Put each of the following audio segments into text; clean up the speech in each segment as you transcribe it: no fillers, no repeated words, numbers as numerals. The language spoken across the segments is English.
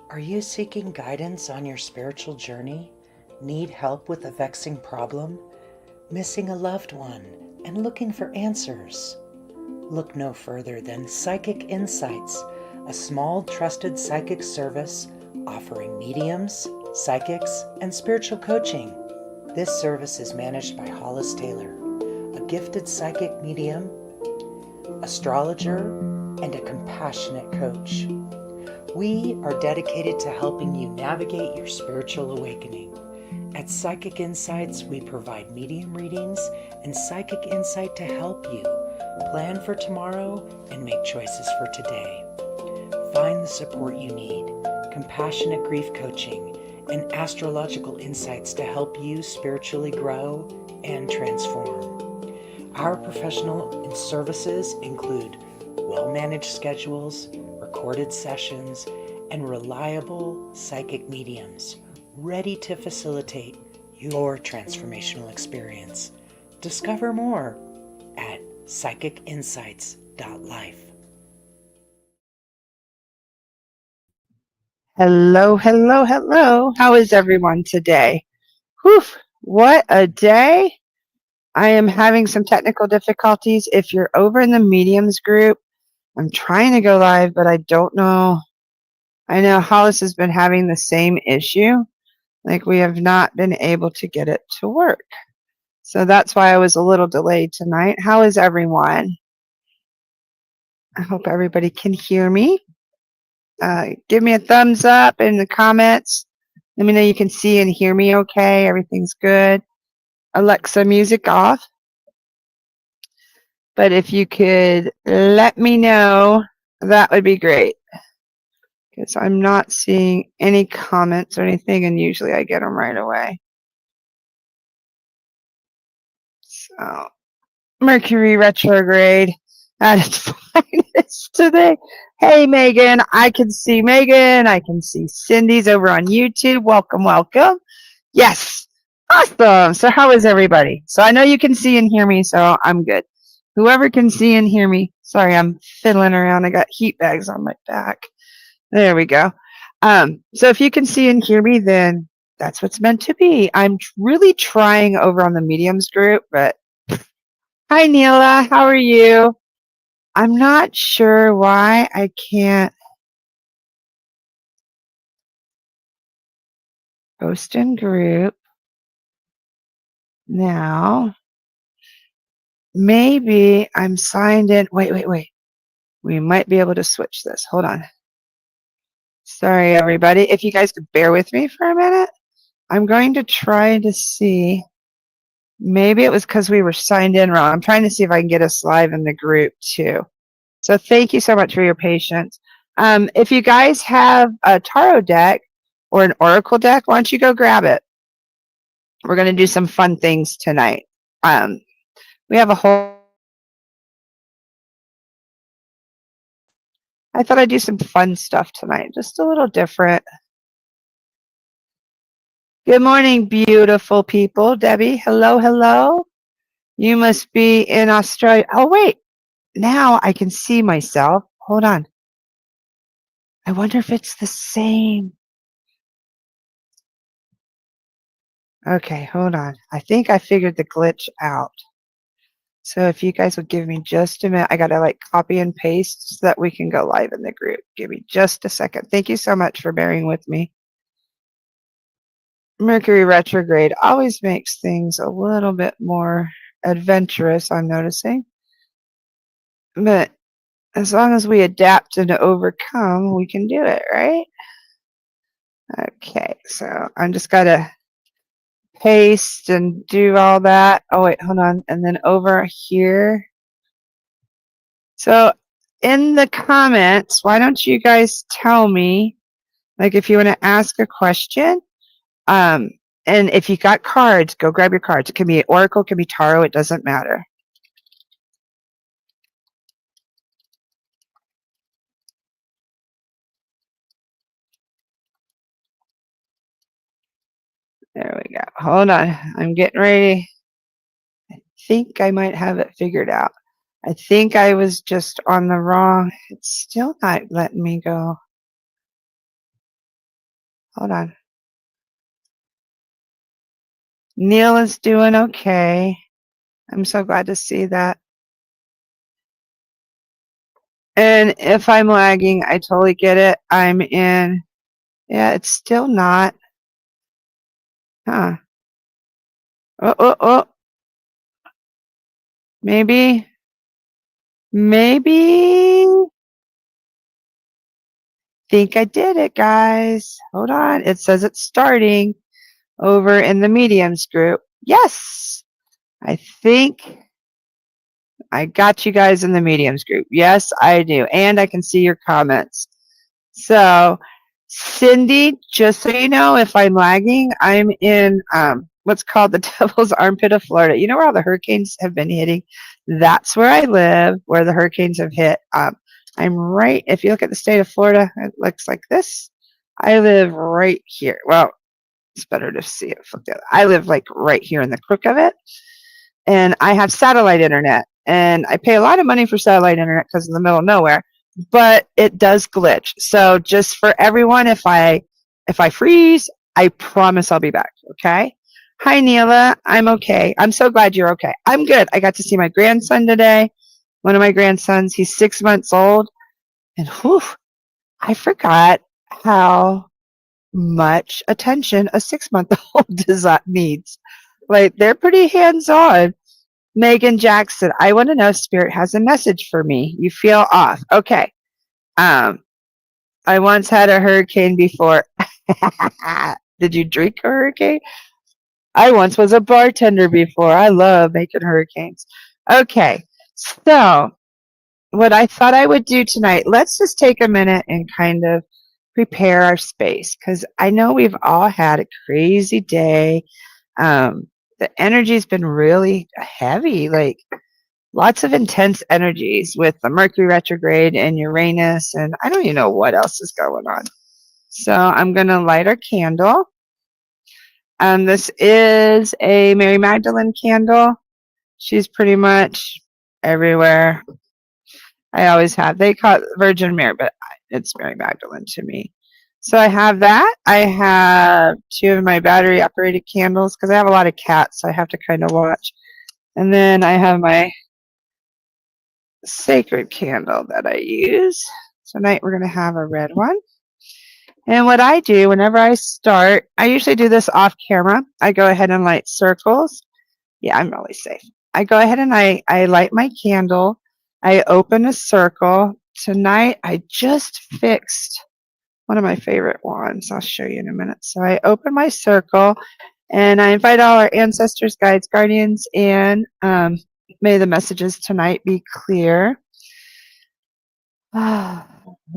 Are you seeking guidance on your spiritual journey? Need help with a vexing problem? Missing a loved one and looking for answers? Look no further than Psychic Insights, a small trusted psychic service offering mediums, psychics, and spiritual coaching. This service is managed by Hollis Taylor, a gifted psychic medium, astrologer, and a compassionate coach. We are dedicated to helping you navigate your spiritual awakening. At Psychic Insights, we provide medium readings and psychic insight to help you plan for tomorrow and make choices for today. Find the support you need, compassionate grief coaching, and astrological insights to help you spiritually grow and transform. Our professional services include well-managed schedules, recorded sessions, and reliable psychic mediums ready to facilitate your transformational experience. Discover more at psychicinsights.life. Hello, hello, hello. How is everyone today? Whew, what a day. I am having some technical difficulties. If you're over in the mediums group, I'm trying to go live, but I don't know. I know Hollis has been having the same issue. Like we have not been able to get it to work. So that's why I was a little delayed tonight. How is everyone? I hope everybody can hear me. Give me a thumbs up in the comments. Let me know you can see and hear me okay. Everything's good. Alexa, music off. But if you could let me know, that would be great. Because I'm not seeing any comments or anything, and usually I get them right away. So, Mercury retrograde at its finest today. Hey, Megan. I can see Megan. I can see Cindy's over on YouTube. Welcome, welcome. Yes. Awesome. So how is everybody? So I know you can see and hear me, so I'm good. Whoever can see and hear me. Sorry, I'm fiddling around. I got heat bags on my back. There we go. So if you can see and hear me, then that's what's meant to be. I'm really trying over on the mediums group, but hi, Neela. How are you? I'm not sure why I can't post in group now. Maybe I'm signed in. Wait. We might be able to switch this. Hold on. Sorry, everybody. If you guys could bear with me for a minute, I'm going to try to see. Maybe it was because we were signed in wrong. I'm trying to see if I can get us live in the group too. So thank you so much for your patience. If you guys have a tarot deck or an oracle deck, why don't you go grab it? We're going to do some fun things tonight. We have a whole. I thought I'd do some fun stuff tonight, just a little different. Good morning, beautiful people. Debbie, hello, hello. You must be in Australia. Oh, wait. Now I can see myself. Hold on. I wonder if it's the same. Okay, hold on. I think I figured the glitch out. So if you guys would give me just a minute, I got to like copy and paste so that we can go live in the group. Give me just a second. Thank you so much for bearing with me. Mercury retrograde always makes things a little bit more adventurous, I'm noticing. But as long as we adapt and overcome, we can do it, right? Okay, so I'm just got to paste and do all that. Oh, wait, hold on. And then over here. So in the comments, why don't you guys tell me, like if you want to ask a question, and if you got cards, go grab your cards. It can be Oracle, it can be Tarot, it doesn't matter. There we go. Hold on. I'm getting ready. I think I might have it figured out. I think I was just on the wrong. It's still not letting me go. Hold on. Neil is doing okay. I'm so glad to see that. And if I'm lagging, I totally get it. I'm in. Yeah, it's still not. Huh. Oh. Maybe. Think I did it, guys. Hold on. It says it's starting over in the mediums group. Yes. I think I got you guys in the mediums group. Yes, I do. And I can see your comments. So, Cindy, just so you know, if I'm lagging, I'm in what's called the Devil's Armpit of Florida. You know where all the hurricanes have been hitting? That's where I live, where the hurricanes have hit. I'm right, if you look at the state of Florida, it looks like this. I live right here. Well, it's better to see it from the other. I live like right here in the crook of it. And I have satellite internet. And I pay a lot of money for satellite internet because it's in the middle of nowhere, but it does glitch. So just for everyone, if I freeze, I promise I'll be back. Okay. Hi, Neela. I'm okay. I'm so glad you're okay. I'm good. I got to see my grandson today. One of my grandsons, he's 6 months old. And whew, I forgot how much attention a 6-month-old needs. Like, they're pretty hands-on. Megan Jackson, I want to know if Spirit has a message for me. You feel off. Okay. I once had a hurricane before. Did you drink a hurricane? I once was a bartender before. I love making hurricanes. Okay. So, what I thought I would do tonight, let's just take a minute and kind of prepare our space because I know we've all had a crazy day. The energy's been really heavy, like lots of intense energies with the Mercury retrograde and Uranus, and I don't even know what else is going on. So I'm going to light our candle. This is a Mary Magdalene candle. She's pretty much everywhere. I always have. They call it Virgin Mary, but it's Mary Magdalene to me. So I have that. I have 2 of my battery operated candles because I have a lot of cats, so I have to kind of watch. And then I have my sacred candle that I use. Tonight we're going to have a red one. And what I do whenever I start, I usually do this off camera. I go ahead and light circles. Yeah, I'm really safe. I go ahead and I light my candle. I open a circle. Tonight I just fixed one of my favorite ones. I'll show you in a minute. So I open my circle and I invite all our ancestors, guides, guardians in. May the messages tonight be clear. And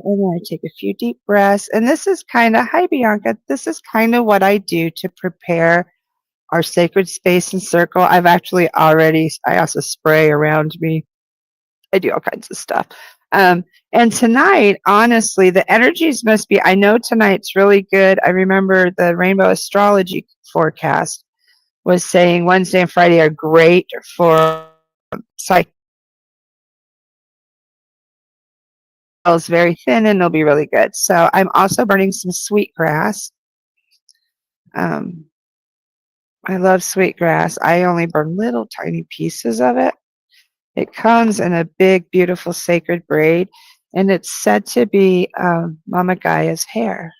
then I take a few deep breaths. And this is kind of, hi Bianca, this is kind of what I do to prepare our sacred space and circle. I also spray around me. I do all kinds of stuff. And tonight, honestly, the energies must be, I know tonight's really good. I remember the Rainbow Astrology forecast was saying Wednesday and Friday are great for cycles, very thin, and they'll be really good. So I'm also burning some sweetgrass. I love sweetgrass. I only burn little tiny pieces of it. It comes in a big, beautiful, sacred braid, and it's said to be Mama Gaia's hair.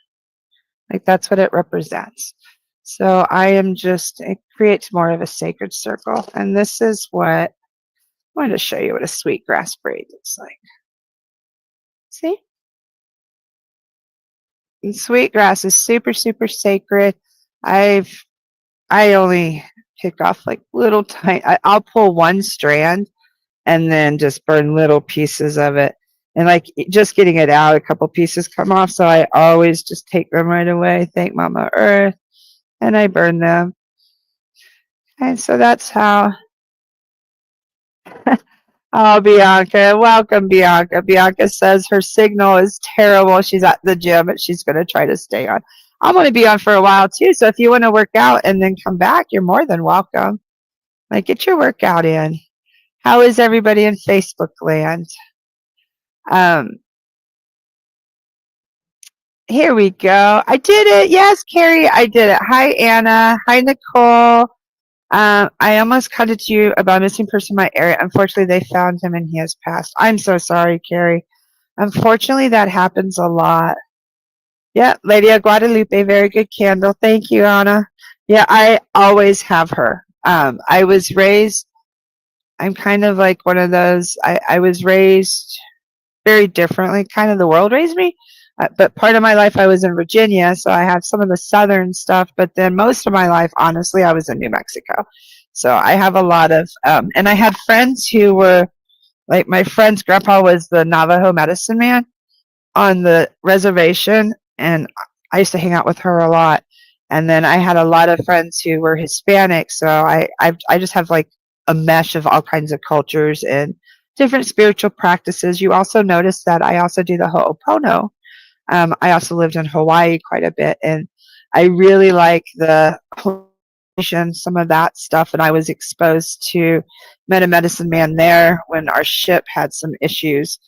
Like, that's what it represents. So it creates more of a sacred circle. And this is what I wanted to show you what a sweetgrass braid looks like. See? And sweetgrass is super, super sacred. I only pick off like little tiny, I'll pull one strand and then just burn little pieces of it. And like just getting it out, a couple pieces come off. So I always just take them right away. Thank Mama Earth. And I burn them. And so that's how. Oh, Bianca. Welcome, Bianca. Bianca says her signal is terrible. She's at the gym, but she's going to try to stay on. I'm going to be on for a while too. So if you want to work out and then come back, you're more than welcome. Like, get your workout in. How is everybody in Facebook land? Here we go. I did it. Yes, Carrie, I did it. Hi, Anna. Hi, Nicole. I almost contacted you about a missing person in my area. Unfortunately, they found him and he has passed. I'm so sorry, Carrie. Unfortunately, that happens a lot. Yeah, Lady of Guadalupe, very good candle. Thank you, Anna. Yeah, I always have her. I was raised, I'm kind of like one of those, I was raised very differently, kind of the world raised me. But part of my life I was in Virginia, so I have some of the southern stuff. But then most of my life, honestly, I was in New Mexico. So I have a lot of, and I had friends who were, like my friend's grandpa was the Navajo medicine man on the reservation, and I used to hang out with her a lot. And then I had a lot of friends who were Hispanic, so I just have like a mesh of all kinds of cultures and different spiritual practices. You also notice that I also do the Ho'opono. I also lived in Hawaii quite a bit, and I really like the some of that stuff. And I was exposed to Met a Medicine Man there when our ship had some issues,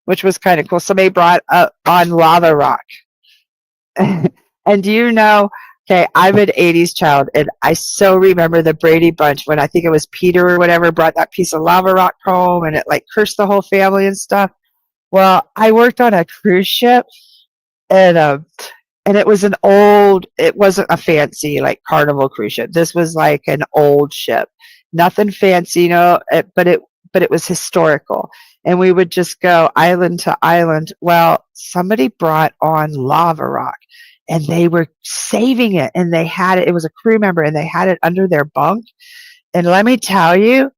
which was kind of cool. Somebody brought up on Lava Rock. And do you know, okay, I'm an 80s child, and I so remember the Brady Bunch when I think it was Peter or whatever brought that piece of lava rock home and it like cursed the whole family and stuff. Well, I worked on a cruise ship, and it was it wasn't a fancy like Carnival cruise ship. This was like an old ship. Nothing fancy, but it was historical. And we would just go island to island. Well, somebody brought on lava rock and they were saving it, and they had it. It was a crew member and they had it under their bunk. And let me tell you,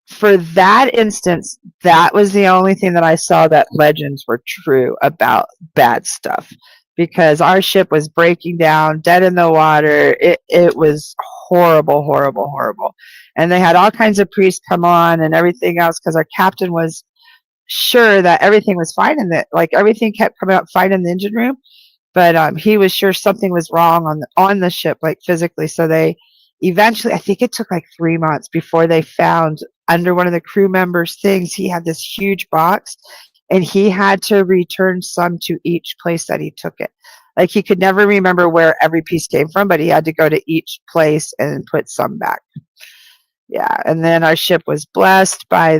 for that instance, that was the only thing that I saw that legends were true about bad stuff, because our ship was breaking down, dead in the water. It was horrible, horrible, horrible. And they had all kinds of priests come on and everything else because our captain was sure that everything was fine and that like everything kept coming out fine in the engine room, but he was sure something was wrong on the ship, like physically. So they eventually, I think it took like 3 months before they found under one of the crew members' things, he had this huge box, and he had to return some to each place that he took it. Like he could never remember where every piece came from, but he had to go to each place and put some back. Yeah, and then our ship was blessed by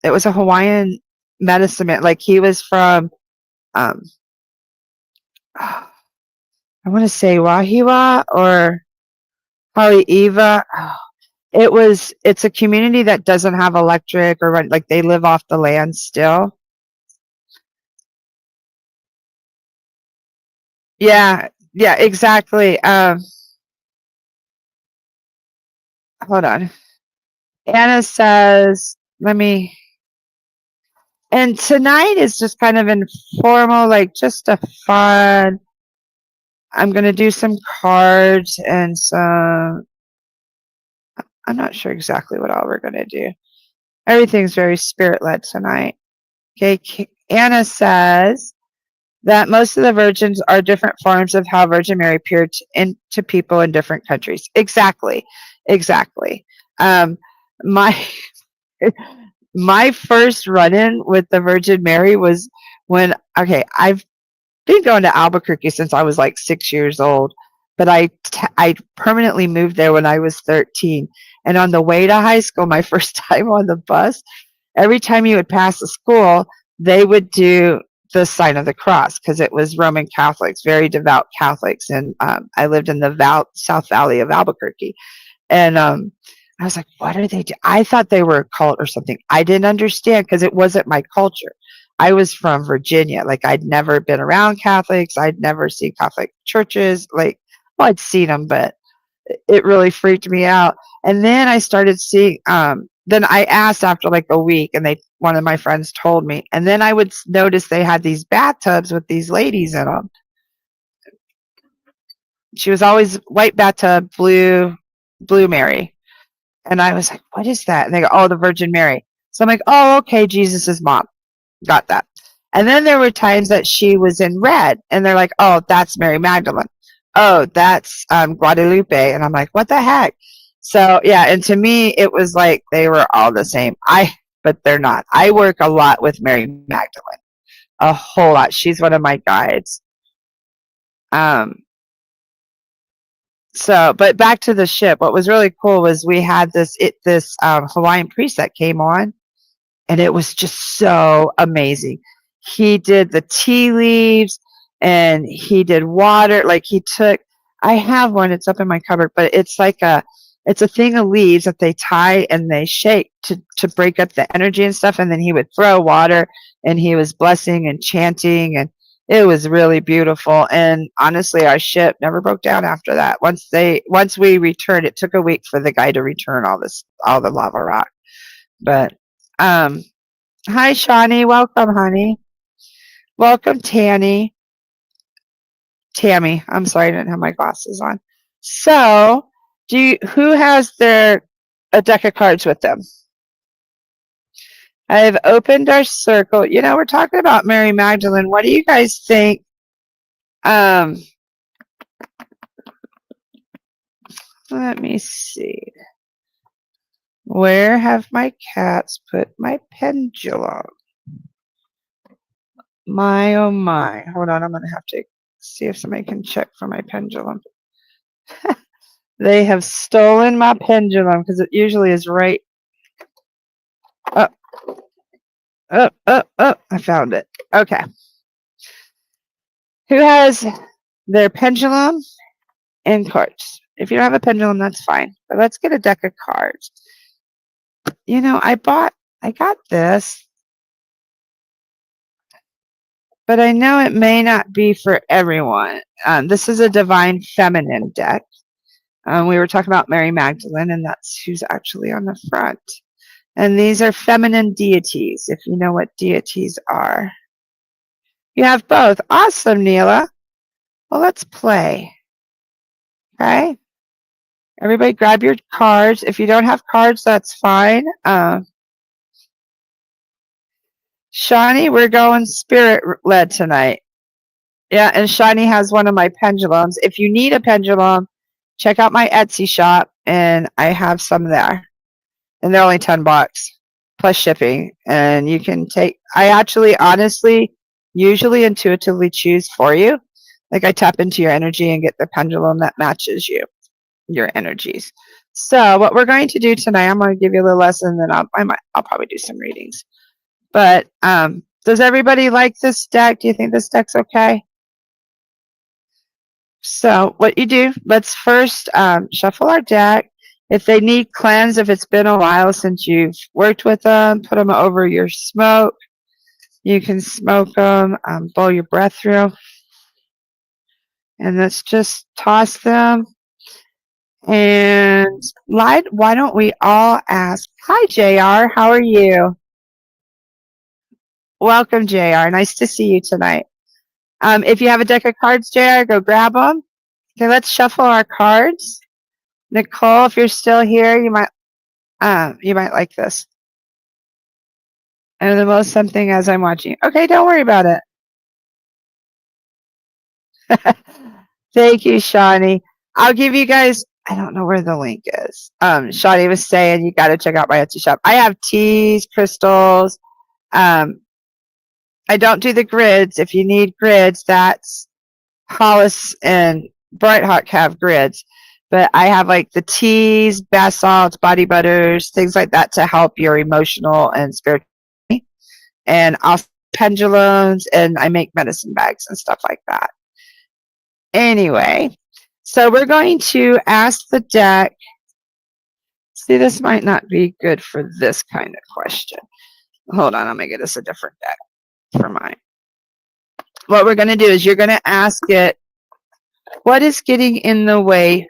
it was a Hawaiian medicine man. Like he was from, um, I want to say Wahiwa or Haleiwa. It's a community that doesn't have electric or like they live off the land still. Yeah, yeah, exactly. Hold on. Anna says, let me, and tonight is just kind of informal, like just a fun. I'm going to do some cards and some, I'm not sure exactly what all we're going to do. Everything's very spirit led tonight. Okay. Anna says that most of the virgins are different forms of how Virgin Mary appeared to people in different countries. Exactly. Exactly. My, my first run in with the Virgin Mary was when, okay, I've been going to Albuquerque since I was like 6 years old, but I permanently moved there when I was 13. And on the way to high school, my first time on the bus, every time you would pass the school, they would do the sign of the cross because it was Roman Catholics, very devout Catholics. And I lived in the South Valley of Albuquerque. And I was like, what are they doing? I thought they were a cult or something. I didn't understand because it wasn't my culture. I was from Virginia. Like I'd never been around Catholics. I'd never seen Catholic churches. Like, well, I'd seen them, but it really freaked me out. And then I started seeing, then I asked after like a week and one of my friends told me, and then I would notice they had these bathtubs with these ladies in them. She was always white bathtub, blue Mary. And I was like, what is that? And they go, oh, the Virgin Mary. So I'm like, oh, okay, Jesus's mom. Got that. And then there were times that she was in red, and they're like, oh, that's Mary Magdalene. Oh, that's Guadalupe. And I'm like, what the heck? So, yeah, and to me, it was like they were all the same. But they're not. I work a lot with Mary Magdalene. a whole lot. She's one of my guides. So, but back to the ship. What was really cool was we had this Hawaiian priest that came on, and it was just so amazing. He did the tea leaves, and he did water. Like I have one. It's up in my cupboard, but it's a thing of leaves that they tie and they shake to break up the energy and stuff. And then he would throw water, and he was blessing and chanting, and it was really beautiful. And honestly, our ship never broke down after that. Once we returned, it took a week for the guy to return all the lava rock. But hi Shawnee, welcome honey. Welcome Tammy. I'm sorry, I didn't have my glasses on. So, who has a deck of cards with them? I have opened our circle. We're talking about Mary Magdalene. What do you guys think? Let me see. Where have my cats put my pendulum? My, oh my. Hold on, I'm going to have to see if somebody can check for my pendulum. They have stolen my pendulum because it usually is right. Oh, I found it. Okay. Who has their pendulum and cards? If you don't have a pendulum, that's fine. But let's get a deck of cards. I got this, but I know it may not be for everyone. This is a Divine Feminine deck. We were talking about Mary Magdalene, and that's who's actually on the front. And these are feminine deities, if you know what deities are. You have both. Awesome, Neela. Well, let's play. Okay? Everybody grab your cards. If you don't have cards, that's fine. Shawnee, we're going spirit-led tonight. Yeah, and Shawnee has one of my pendulums. If you need a pendulum, check out my Etsy shop, and I have some there. And they're only $10 plus shipping. And you can I actually, honestly, usually intuitively choose for you. Like I tap into your energy and get the pendulum that matches your energies. So what we're going to do tonight, I'm going to give you a little lesson, then I'll probably do some readings. But does everybody like this deck? Do you think this deck's okay? So what you do, let's first shuffle our deck. If they need cleanse, if it's been a while since you've worked with them, put them over your smoke. You can smoke them, blow your breath through. And let's just toss them. And why don't we all ask, hi, JR, how are you? Welcome, JR. Nice to see you tonight. If you have a deck of cards, JR, go grab them. Okay, let's shuffle our cards. Nicole, if you're still here, you might like this. And the most something as I'm watching. Okay, don't worry about it. Thank you, Shawnee. I'll give you guys, I don't know where the link is. Shawnee was saying you got to check out my Etsy shop. I have teas, crystals. I don't do the grids. If you need grids, that's Hollis and Brighthawk have grids. But I have like the teas, bath salts, body butters, things like that to help your emotional and spiritual. And also pendulums, and I make medicine bags and stuff like that. Anyway, so we're going to ask the deck. See, this might not be good for this kind of question. Hold on, I'm going to get us a different deck for mine. What we're going to do is you're going to ask it, what is getting in the way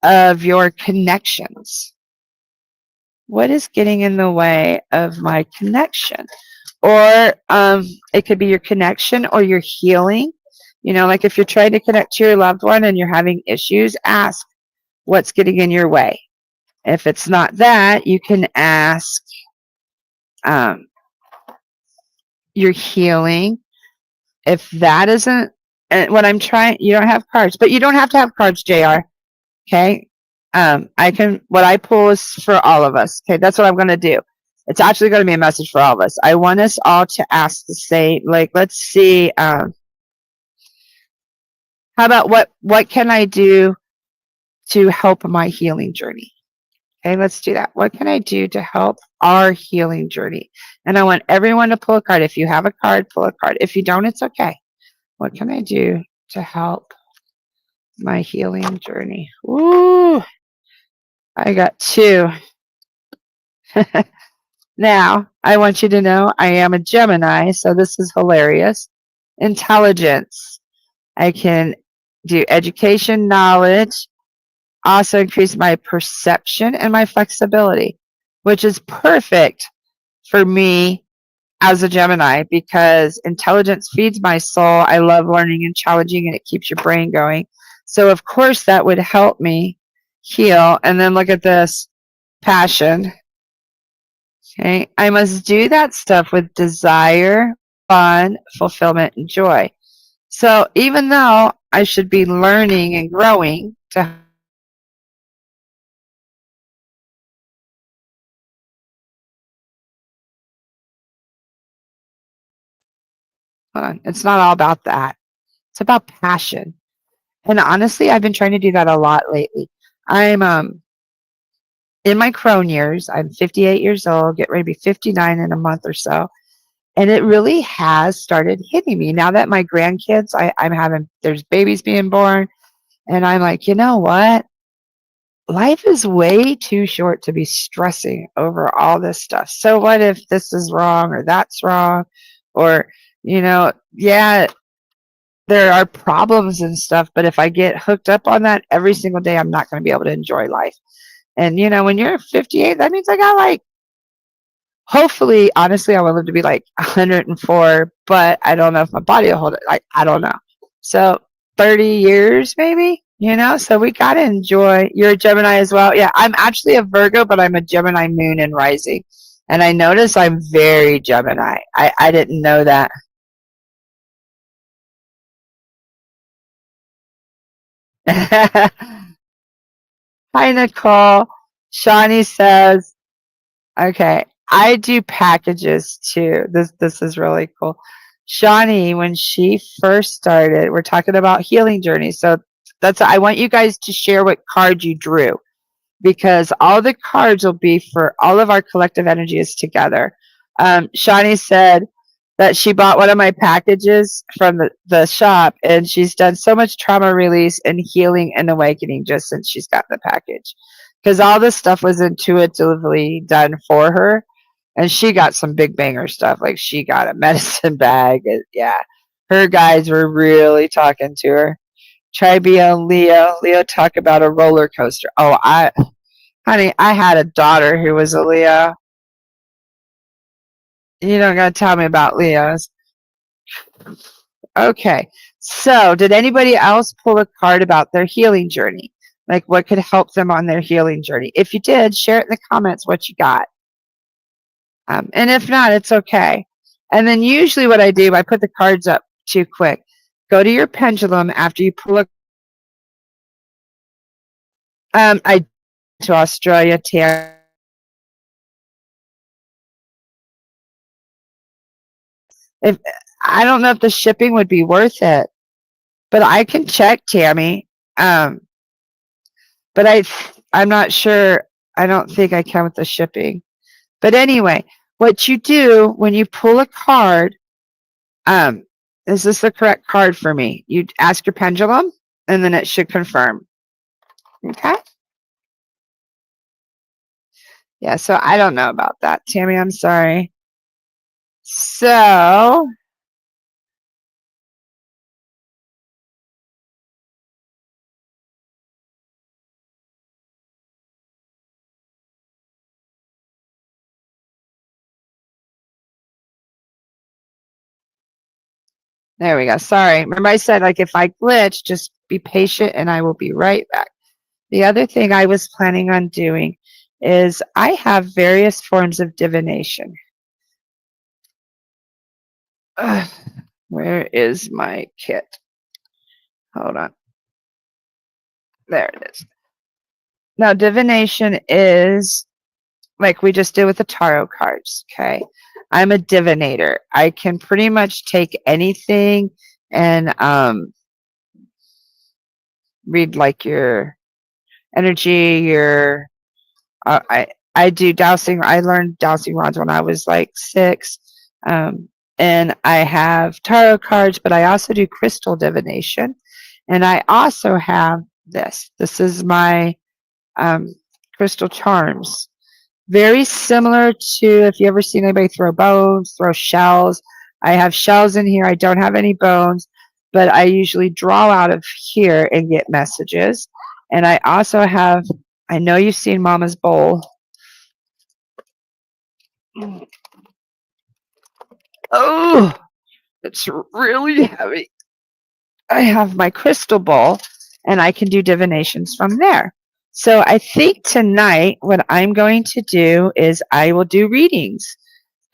of your connections? What is getting in the way of my connection? Or it could be your connection or your healing. Like if you're trying to connect to your loved one and you're having issues, ask what's getting in your way. If it's not that, you can ask your healing. If that isn't what I'm trying, you don't have cards, but you don't have to have cards, JR. Okay. What I pull is for all of us. Okay. That's what I'm going to do. It's actually going to be a message for all of us. I want us all to ask the same, like, let's see, how about what can I do to help my healing journey? Okay, let's do that. What can I do to help our healing journey? And I want everyone to pull a card. If you have a card, pull a card. If you don't, it's okay. What can I do to help my healing journey? Ooh, I got 2. Now, I want you to know I am a Gemini, so this is hilarious. Intelligence. I can do education, knowledge, also increase my perception and my flexibility, which is perfect for me as a Gemini because intelligence feeds my soul. I love learning and challenging, and it keeps your brain going. So, of course, that would help me heal. And then look at this passion. Okay, I must do that stuff with desire, fun, fulfillment, and joy. So, even though I should be learning and growing to hold on, it's not all about that. It's about passion. And honestly, I've been trying to do that a lot lately. I'm in my crone years. I'm 58 years old, get ready to be 59 in a month or so. And it really has started hitting me now that my grandkids, I'm having, there's babies being born. And I'm like, you know what? Life is way too short to be stressing over all this stuff. So what if this is wrong or that's wrong? Or, yeah, there are problems and stuff, but if I get hooked up on that every single day, I'm not going to be able to enjoy life. And, when you're 58, that means I got like, hopefully, honestly, I would live to be like 104, but I don't know if my body will hold it. Like, I don't know. So 30 years maybe, so we got to enjoy. You're a Gemini as well. Yeah, I'm actually a Virgo, but I'm a Gemini moon and rising. And I notice I'm very Gemini. I didn't know that. Hi, Nicole. Shawnee says, okay, I do packages too. This is really cool. Shawnee, when she first started, we're talking about healing journey. So I want you guys to share what card you drew because all the cards will be for all of our collective energies together. Shawnee said that she bought one of my packages from the shop and she's done so much trauma release and healing and awakening just since she's got the package because all this stuff was intuitively done for her and she got some big banger stuff like she got a medicine bag and, yeah, her guides were really talking to her. Tribio Leo talk about a roller coaster. Oh, honey, I had a daughter who was a Leo. You don't gotta tell me about Leos. Okay. So, did anybody else pull a card about their healing journey? Like what could help them on their healing journey? If you did, share it in the comments what you got. And if not, it's okay. And then usually what I do, I put the cards up too quick. Go to your pendulum after you pull a I to Australia, Tara. If I don't know if the shipping would be worth it, but I can check, Tammy. But I'm not sure. I don't think I can with the shipping. But anyway, what you do when you pull a card, is this the correct card for me? You ask your pendulum, and then it should confirm. Okay? Yeah, so I don't know about that, Tammy. I'm sorry. So, there we go. Sorry. Remember I said, like, if I glitch, just be patient and I will be right back. The other thing I was planning on doing is I have various forms of divination. Ugh, where is my kit? Hold on. There it is. Now, divination is like we just did with the tarot cards. Okay. I'm a divinator. I can pretty much take anything and read like your energy, your I do dowsing. I learned dowsing rods when I was like 6. And I have tarot cards, but I also do crystal divination. And I also have this. This is my crystal charms. Very similar to if you ever seen anybody throw bones, throw shells. I have shells in here. I don't have any bones, but I usually draw out of here and get messages. And I also have, I know you've seen Mama's bowl. Oh, it's really heavy. I have my crystal bowl and I can do divinations from there. So I think tonight what I'm going to do is I will do readings,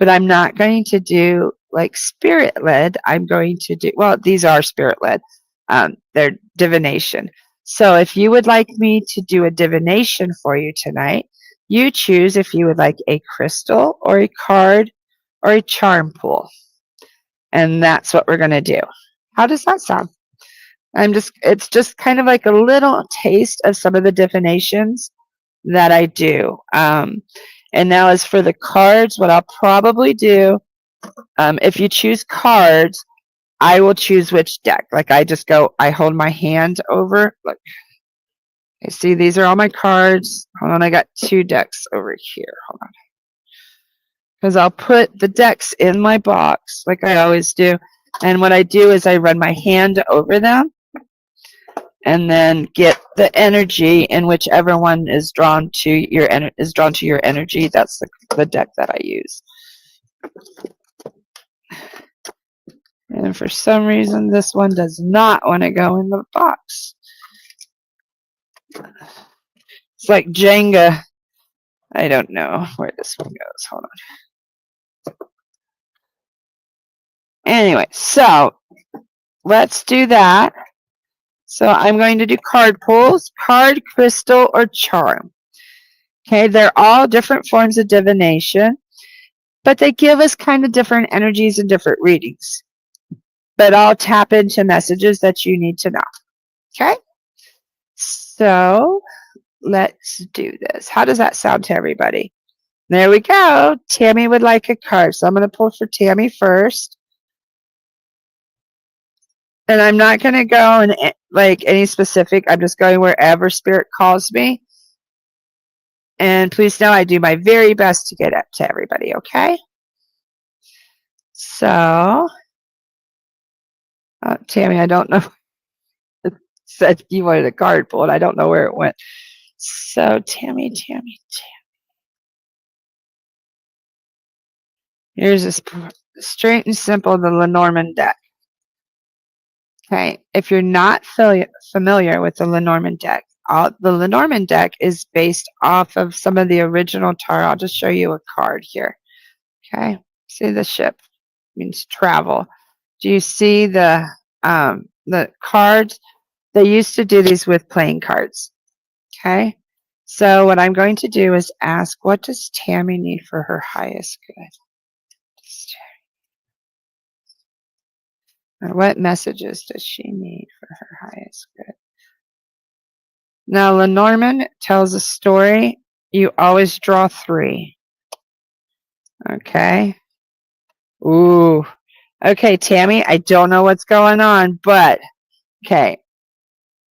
but I'm not going to do like spirit led. I'm going to do, well, these are spirit led. They're divination. So if you would like me to do a divination for you tonight, you choose if you would like a crystal or a card or a charm pool. And that's what we're going to do. How does that sound? It's just kind of like a little taste of some of the divinations that I do. And now as for the cards, what I'll probably do, if you choose cards, I will choose which deck. Like I hold my hand over. Look, you see, these are all my cards. Hold on, I got 2 decks over here. Hold on. Because I'll put the decks in my box like I always do. And what I do is I run my hand over them and then get the energy in whichever one is drawn to your energy. That's the deck that I use. And for some reason, this one does not want to go in the box. It's like Jenga. I don't know where this one goes. Hold on. Anyway, so let's do that. So I'm going to do card pulls, card, crystal, or charm. Okay, they're all different forms of divination, but they give us kind of different energies and different readings. But I'll tap into messages that you need to know. Okay? So let's do this. How does that sound to everybody? There we go. Tammy would like a card. So I'm going to pull for Tammy first. And I'm not going to go in like any specific. I'm just going wherever spirit calls me. And please know I do my very best to get up to everybody, okay? So, Tammy, I don't know. It said you wanted a card pulled. I don't know where it went. So, Tammy. Here's this straight and simple, the Lenormand deck. Okay, if you're not familiar with the Lenormand deck, the Lenormand deck is based off of some of the original tarot. I'll just show you a card here. Okay, see the ship means travel. Do you see the cards? They used to do these with playing cards. Okay, so what I'm going to do is ask, what does Tammy need for her highest good? Or what messages does she need for her highest good? Now, Lenormand tells a story. You always draw 3. Okay. Ooh. Okay, Tammy, I don't know what's going on, but okay.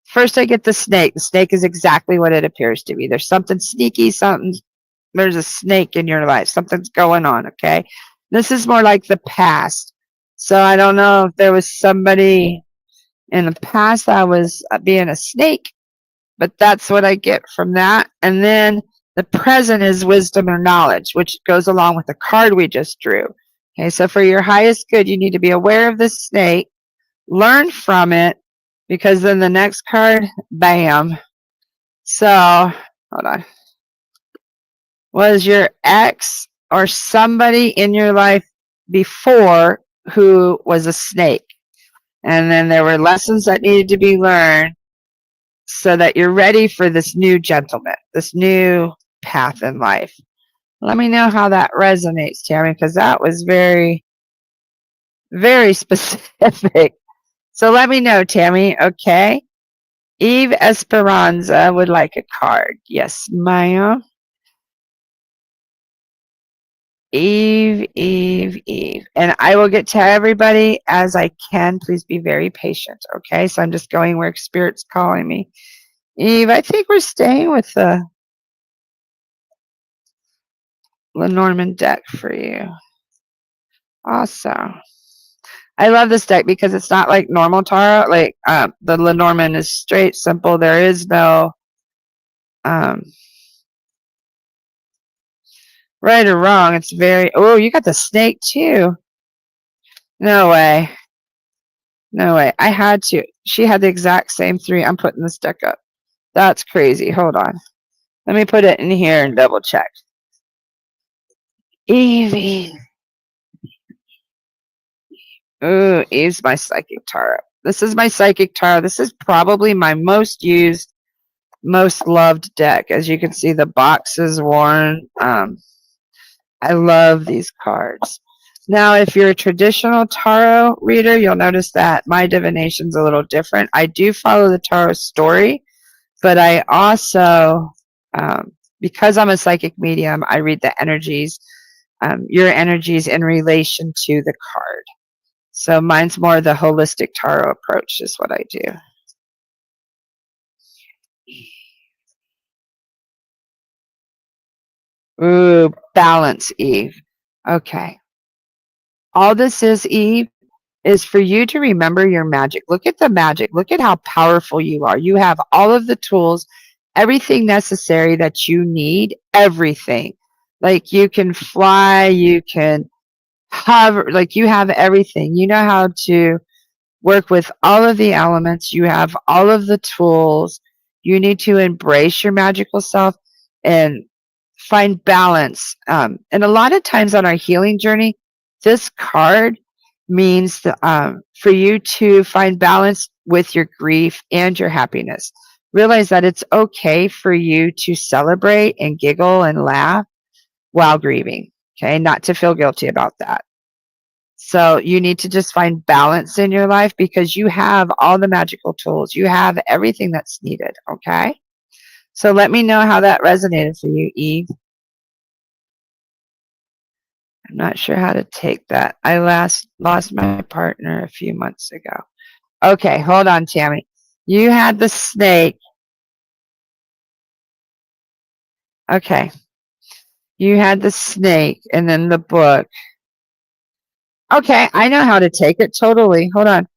First, I get the snake. The snake is exactly what it appears to be. There's something sneaky, there's a snake in your life. Something's going on, okay? This is more like the past. So I don't know if there was somebody in the past that was being a snake, but that's what I get from that. And then the present is wisdom or knowledge, which goes along with the card we just drew. Okay, so for your highest good, you need to be aware of this snake, learn from it, because then the next card, bam. So, hold on. Was your ex or somebody in your life before who was a snake? And then there were lessons that needed to be learned so that you're ready for this new gentleman, this new path in life. Let me know how that resonates, Tammy, because that was very, very specific. So let me know, Tammy, okay? Eve Esperanza would like a card. Yes, ma'am. Eve, Eve, Eve. And I will get to everybody as I can. Please be very patient, okay? So I'm just going where Spirit's calling me. Eve, I think we're staying with the Lenormand deck for you. Awesome. I love this deck because it's not like normal tarot. Like the Lenormand is straight, simple. There is no right or wrong. It's very. Oh, you got the snake too. No way. No way. I had to. She had the exact same three. I'm putting this deck up. That's crazy. Hold on. Let me put it in here and double check. Evie. Ooh, Eve's my psychic tarot. This is my psychic tarot. This is probably my most used, most loved deck. As you can see, the box is worn. I love these cards. Now, if you're a traditional tarot reader, you'll notice that my divination's a little different. I do follow the tarot story, but I also, because I'm a psychic medium, I read the energies, your energies in relation to the card. So mine's more the holistic tarot approach is what I do. Ooh, balance, Eve. Okay. All this is, Eve, is for you to remember your magic. Look at the magic. Look at how powerful you are. You have all of the tools, everything necessary that you need, everything. Like you can fly, you can hover, like you have everything. You know how to work with all of the elements. You have all of the tools. You need to embrace your magical self and find balance. And a lot of times on our healing journey, this card means for you to find balance with your grief and your happiness. Realize that it's okay for you to celebrate and giggle and laugh while grieving. Okay, not to feel guilty about that. So you need to just find balance in your life because you have all the magical tools. You have everything that's needed. Okay. So let me know how that resonated for you, Eve. I'm not sure how to take that. I lost my partner a few months ago. Okay, hold on, Tammy. You had the snake. Okay. You had the snake and then the book. Okay, I know how to take it totally. Hold on.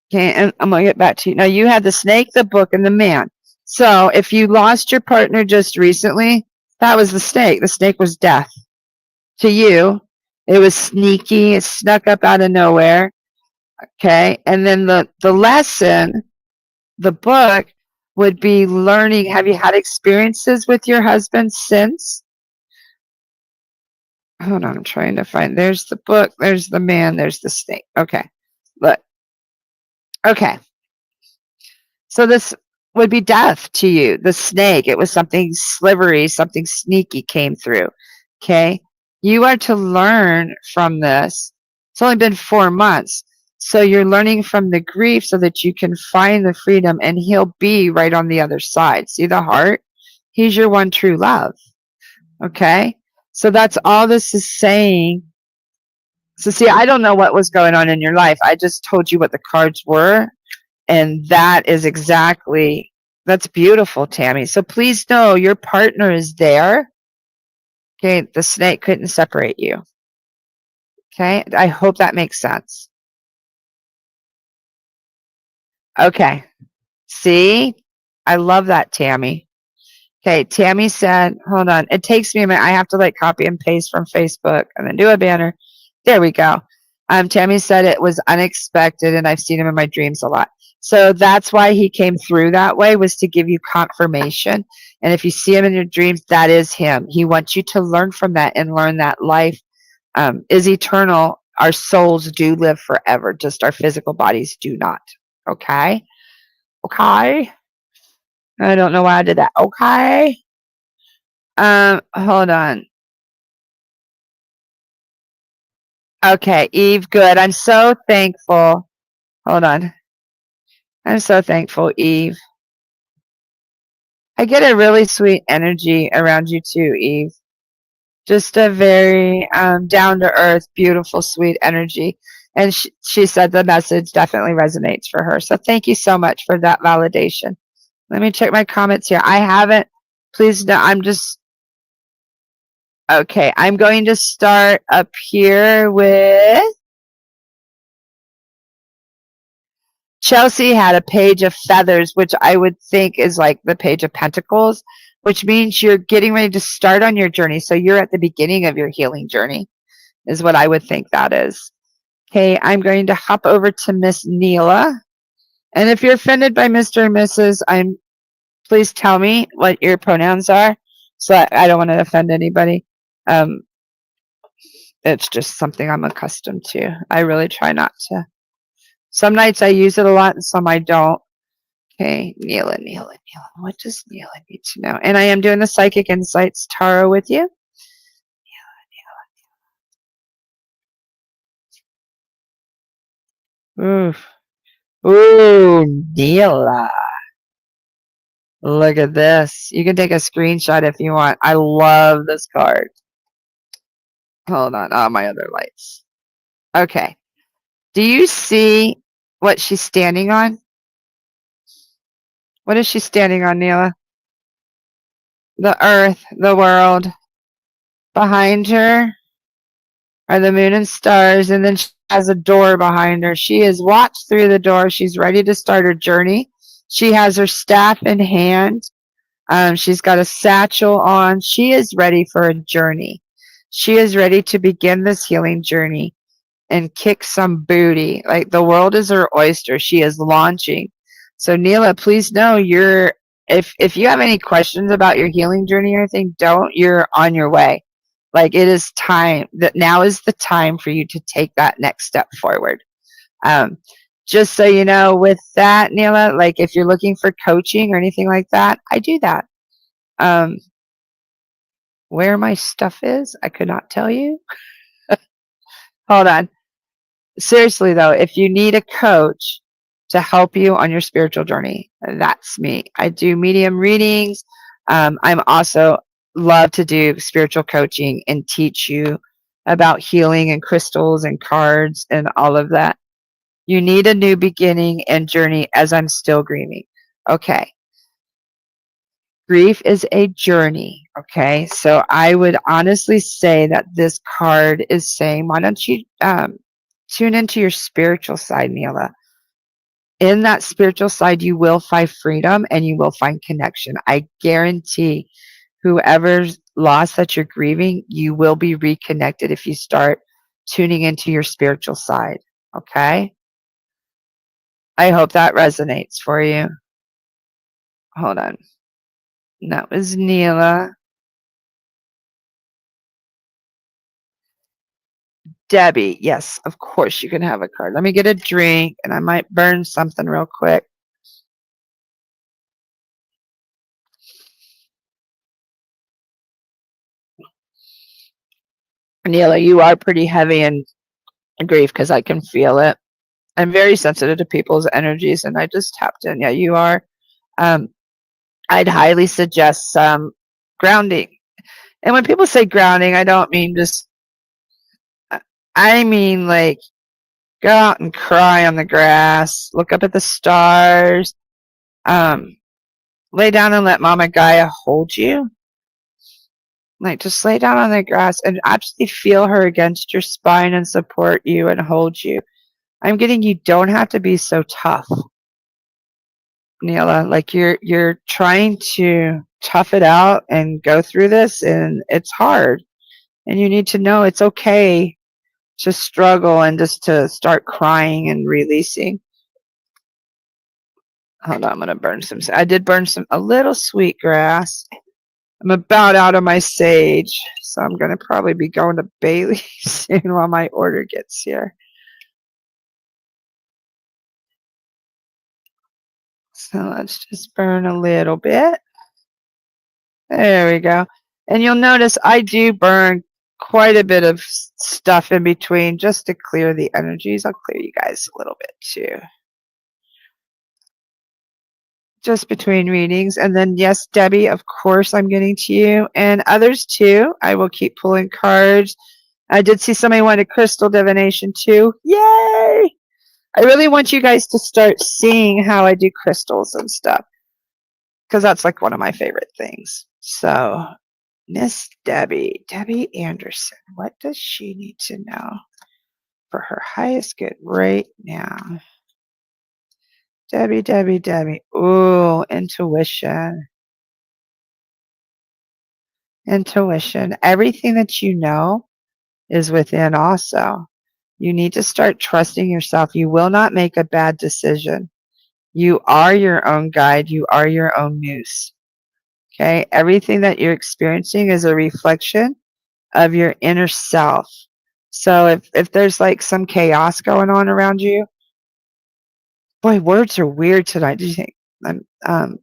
Okay, and I'm going to get back to you. Now, you had the snake, the book, and the man. So if you lost your partner just recently, that was the snake. The snake was death. To you, it was sneaky. It snuck up out of nowhere. Okay. And then the lesson, the book, would be learning. Have you had experiences with your husband since? Hold on. I'm trying to find. There's the book. There's the man. There's the snake. Okay. Look. Okay. So this would be death to you. The snake, it was something slivery, something sneaky came through. Okay. You are to learn from this. It's only been 4 months. So you're learning from the grief so that you can find the freedom and he'll be right on the other side. See the heart? He's your one true love. Okay. So that's all this is saying. So see, I don't know what was going on in your life. I just told you what the cards were. And that is exactly, that's beautiful, Tammy. So please know your partner is there. Okay. The snake couldn't separate you. Okay. I hope that makes sense. Okay. See, I love that, Tammy. Okay. Tammy said, hold on. It takes me a minute. I have to like copy and paste from Facebook and then do a banner. There we go. Tammy said it was unexpected and I've seen him in my dreams a lot. So that's why he came through that way, was to give you confirmation. And if you see him in your dreams, that is him. He wants you to learn from that and learn that life is eternal. Our souls do live forever, just our physical bodies do not. Okay? Okay? I don't know why I did that. Okay? Hold on. Okay, Eve, good. I'm so thankful. Hold on. I'm so thankful, Eve. I get a really sweet energy around you too, Eve. Just a very down to earth, beautiful, sweet energy. And she said the message definitely resonates for her. So thank you so much for that validation. Let me check my comments here. I haven't, please no, I'm just, okay, I'm going to start up here with Chelsea had a page of feathers, which I would think is like the page of pentacles, which means you're getting ready to start on your journey. So you're at the beginning of your healing journey, is what I would think that is. Okay, I'm going to hop over to Miss Neela. And if you're offended by Mr. and Mrs., please tell me what your pronouns are. So I don't want to offend anybody. It's just something I'm accustomed to. I really try not to. Some nights I use it a lot and some I don't. Okay, Neela. What does Neela need to know? And I am doing the Psychic Insights Tarot with you. Oof. Ooh, Neela. Look at this. You can take a screenshot if you want. I love this card. Hold on. Oh, my other lights. Okay. Do you see what she's standing on? What is she standing on, Neela? The earth, the world. Behind her are the moon and stars, and then she has a door behind her. She has walked through the door. She's ready to start her journey. She has her staff in hand. She's got a satchel on. She is ready for a journey. She is ready to begin this healing journey and kick some booty. Like the world is her oyster. She is launching. So Neela, please know if you have any questions about your healing journey or anything, you're on your way. Like it is time that now is the time for you to take that next step forward. Just so you know, with that, Neela, like if you're looking for coaching or anything like that, I do that. Where my stuff is, I could not tell you. Hold on. Seriously though, if you need a coach to help you on your spiritual journey, that's me. I do medium readings. I'm also love to do spiritual coaching and teach you about healing and crystals and cards and all of that. You need a new beginning and journey as I'm still grieving. Okay. Grief is a journey. Okay. So I would honestly say that this card is saying, why don't you tune into your spiritual side, Neela? In that spiritual side, you will find freedom and you will find connection. I guarantee whoever's loss that you're grieving, you will be reconnected if you start tuning into your spiritual side. Okay. I hope that resonates for you. Hold on. That was Neela. Debbie. Yes, of course you can have a card. Let me get a drink and I might burn something real quick. Neela, you are pretty heavy in grief because I can feel it. I'm very sensitive to people's energies and I just tapped in. Yeah, you are. I'd highly suggest some grounding. And when people say grounding, I don't mean just, I mean like go out and cry on the grass, look up at the stars, lay down and let Mama Gaia hold you. Like just lay down on the grass and actually feel her against your spine and support you and hold you. I'm getting you don't have to be so tough, Neela. Like you're trying to tough it out and go through this and it's hard. And you need to know it's okay to struggle and just to start crying and releasing. Hold on, I'm gonna burn some. I did burn a little sweet grass. I'm about out of my sage, so I'm gonna probably be going to Bailey soon while my order gets here. So let's just burn a little bit. There we go. And you'll notice I do burn quite a bit of stuff in between just to clear the energies. I'll clear you guys a little bit too. Just between readings. And then, yes, Debbie, of course, I'm getting to you and others too. I will keep pulling cards. I did see somebody wanted crystal divination too. Yay! I really want you guys to start seeing how I do crystals and stuff because that's like one of my favorite things. So, Miss Debbie Anderson, what does she need to know for her highest good right now? Debbie. Ooh, intuition. Everything that you know is within also. You need to start trusting yourself. You will not make a bad decision. You are your own guide. You are your own muse. Okay? Everything that you're experiencing is a reflection of your inner self. So if there's like some chaos going on around you, boy, words are weird tonight. Did you think?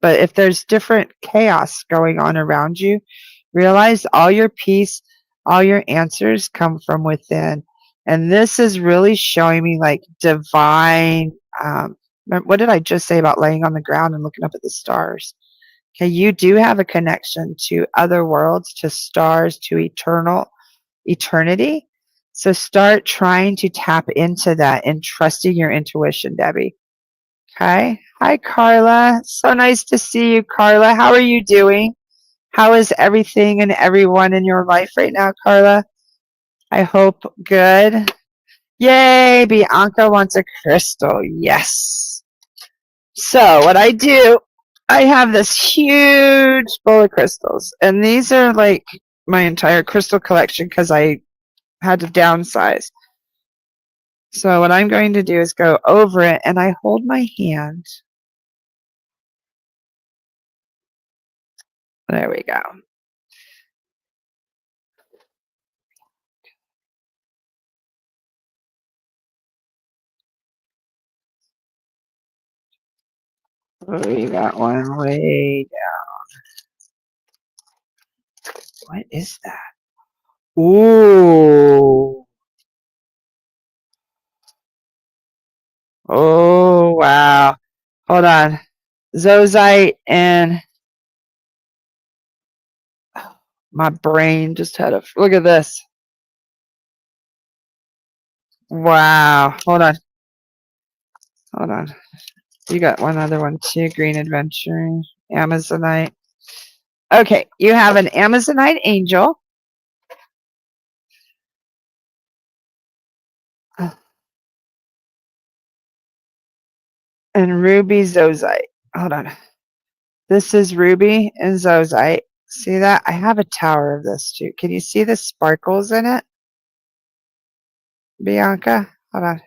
But if there's different chaos going on around you, realize all your peace, all your answers come from within. And this is really showing me like divine. What did I just say about laying on the ground and looking up at the stars? Okay, you do have a connection to other worlds, to stars, to eternity. So start trying to tap into that and trusting your intuition, Debbie. Okay. Hi, Carla. So nice to see you, Carla. How are you doing? How is everything and everyone in your life right now, Carla? I hope good. Yay, Bianca wants a crystal. Yes. So what I do, I have this huge bowl of crystals, and these are like my entire crystal collection because I had to downsize. So what I'm going to do is go over it, and I hold my hand. There we go. We got one way down. What is that? Ooh. Oh, wow. Hold on. Zoisite and my brain just had a look at this. Wow. Hold on. You got one other one too. Green Adventure. Amazonite. Okay. You have an Amazonite angel. And ruby zoisite. Hold on. This is ruby and zoisite. See that? I have a tower of this too. Can you see the sparkles in it? Bianca? Hold on.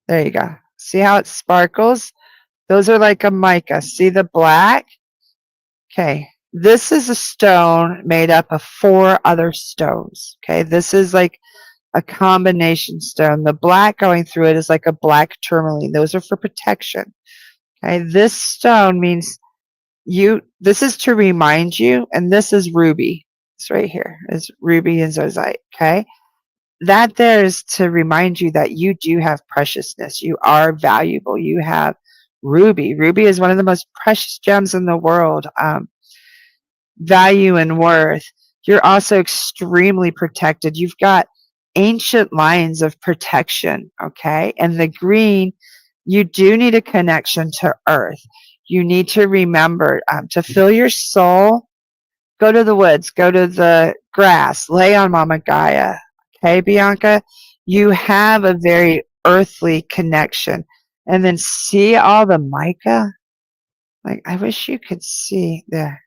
There you go. See how it sparkles? Those are like a mica. See the black? Okay. This is a stone made up of 4 other stones. Okay. This is like a combination stone. The black going through it is like a black tourmaline. Those are for protection. Okay. This stone means this is to remind you, and this is ruby. It's right here. It's ruby and zoisite. Okay. That there is to remind you that you do have preciousness. You are valuable. You have ruby. Ruby is one of the most precious gems in the world. Value and worth. You're also extremely protected. You've got ancient lines of protection. Okay. And the green, you do need a connection to earth. You need to remember to fill your soul. Go to the woods, go to the grass, lay on Mama Gaia. Okay, Bianca, you have a very earthly connection. And then see all the mica? Like, I wish you could see there.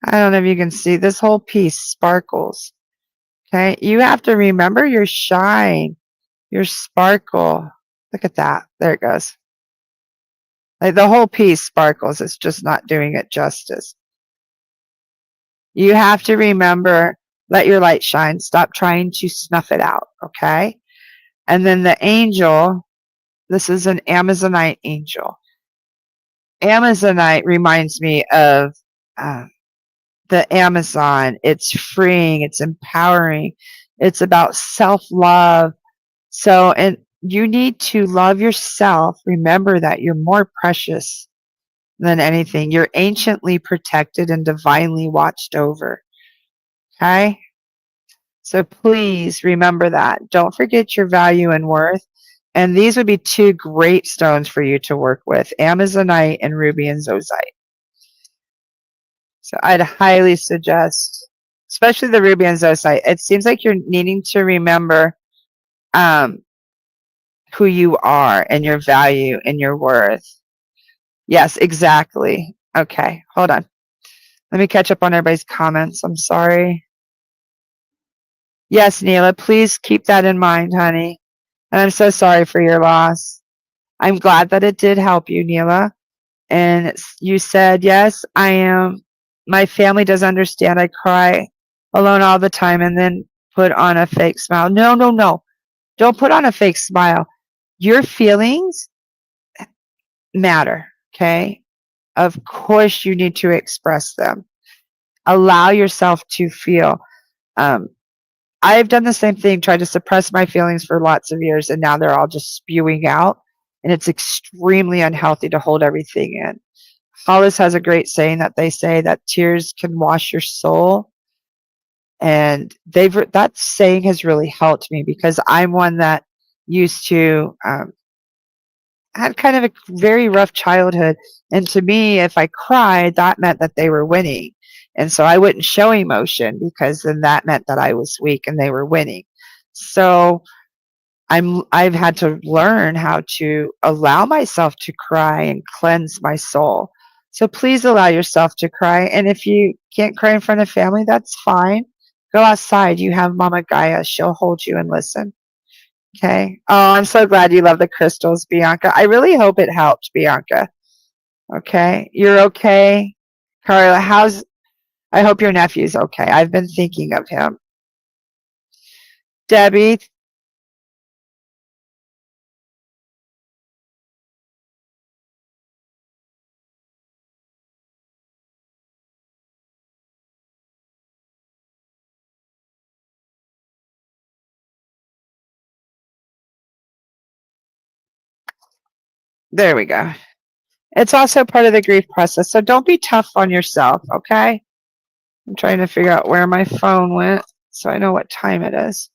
I don't know if you can see. This whole piece sparkles. Okay, you have to remember your shine, your sparkle. Look at that. There it goes. Like the whole piece sparkles. It's just not doing it justice. You have to remember, let your light shine. Stop trying to snuff it out, okay? And then the angel, this is an Amazonite angel. Amazonite reminds me of the Amazon. It's freeing, it's empowering, it's about self-love. So, and you need to love yourself. Remember that you're more precious than anything. You're anciently protected and divinely watched over. Okay? So please remember that. Don't forget your value and worth. And these would be two great stones for you to work with, Amazonite and ruby and zoisite. So I'd highly suggest, especially the ruby and zoisite. It seems like you're needing to remember who you are and your value and your worth. Yes, exactly. Okay, hold on. Let me catch up on everybody's comments. I'm sorry. Yes, Neela, please keep that in mind, honey. And I'm so sorry for your loss. I'm glad that it did help you, Neela. And you said, yes, I am. My family does understand. I cry alone all the time and then put on a fake smile. No, no, no. Don't put on a fake smile. Your feelings matter, okay? Of course, you need to express them. Allow yourself to feel. I've done the same thing, tried to suppress my feelings for lots of years, and now they're all just spewing out. And it's extremely unhealthy to hold everything in. Hollis has a great saying that they say that tears can wash your soul. And that saying has really helped me because I'm one that used to had kind of a very rough childhood. And to me, if I cried, that meant that they were winning. And so I wouldn't show emotion because then that meant that I was weak and they were winning. So I've had to learn how to allow myself to cry and cleanse my soul. So please allow yourself to cry. And if you can't cry in front of family, that's fine. Go outside. You have Mama Gaia. She'll hold you and listen. Okay. Oh, I'm so glad you love the crystals, Bianca. I really hope it helped, Bianca. Okay. You're okay. Carla, I hope your nephew's okay. I've been thinking of him. Debbie. There we go. It's also part of the grief process. So don't be tough on yourself, okay? I'm trying to figure out where my phone went so I know what time it is.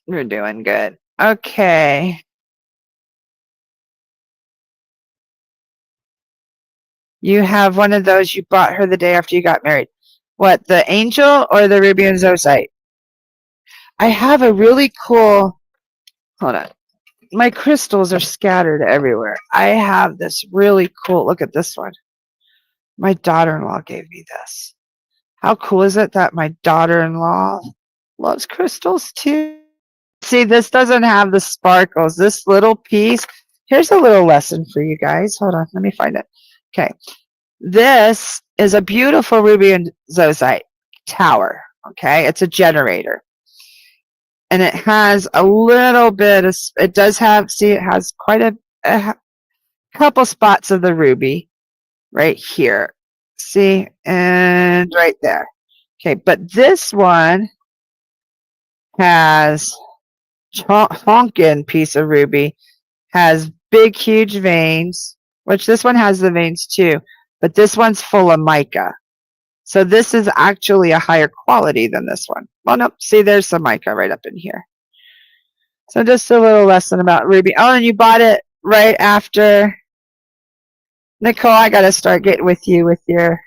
We're doing good. Okay. You have one of those you bought her the day after you got married. What, the angel or the ruby and zoisite? I have a really cool, hold on. My crystals are scattered everywhere. I have this really cool, look at this one. My daughter-in-law gave me this. How cool is it that my daughter-in-law loves crystals too? See, this doesn't have the sparkles. This little piece, here's a little lesson for you guys. Hold on, let me find it. Okay. This is a beautiful ruby and zoisite tower. Okay. It's a generator. And it has a little bit of, it does have, see, it has quite a couple spots of the ruby right here. See, and right there. Okay, but this one has honkin' piece of ruby, has big, huge veins, which this one has the veins too, but this one's full of mica. So this is actually a higher quality than this one. Well, no, see, there's some mica right up in here. So just a little lesson about ruby. Oh, and you bought it right after. Nicole, I got to start getting with you with your.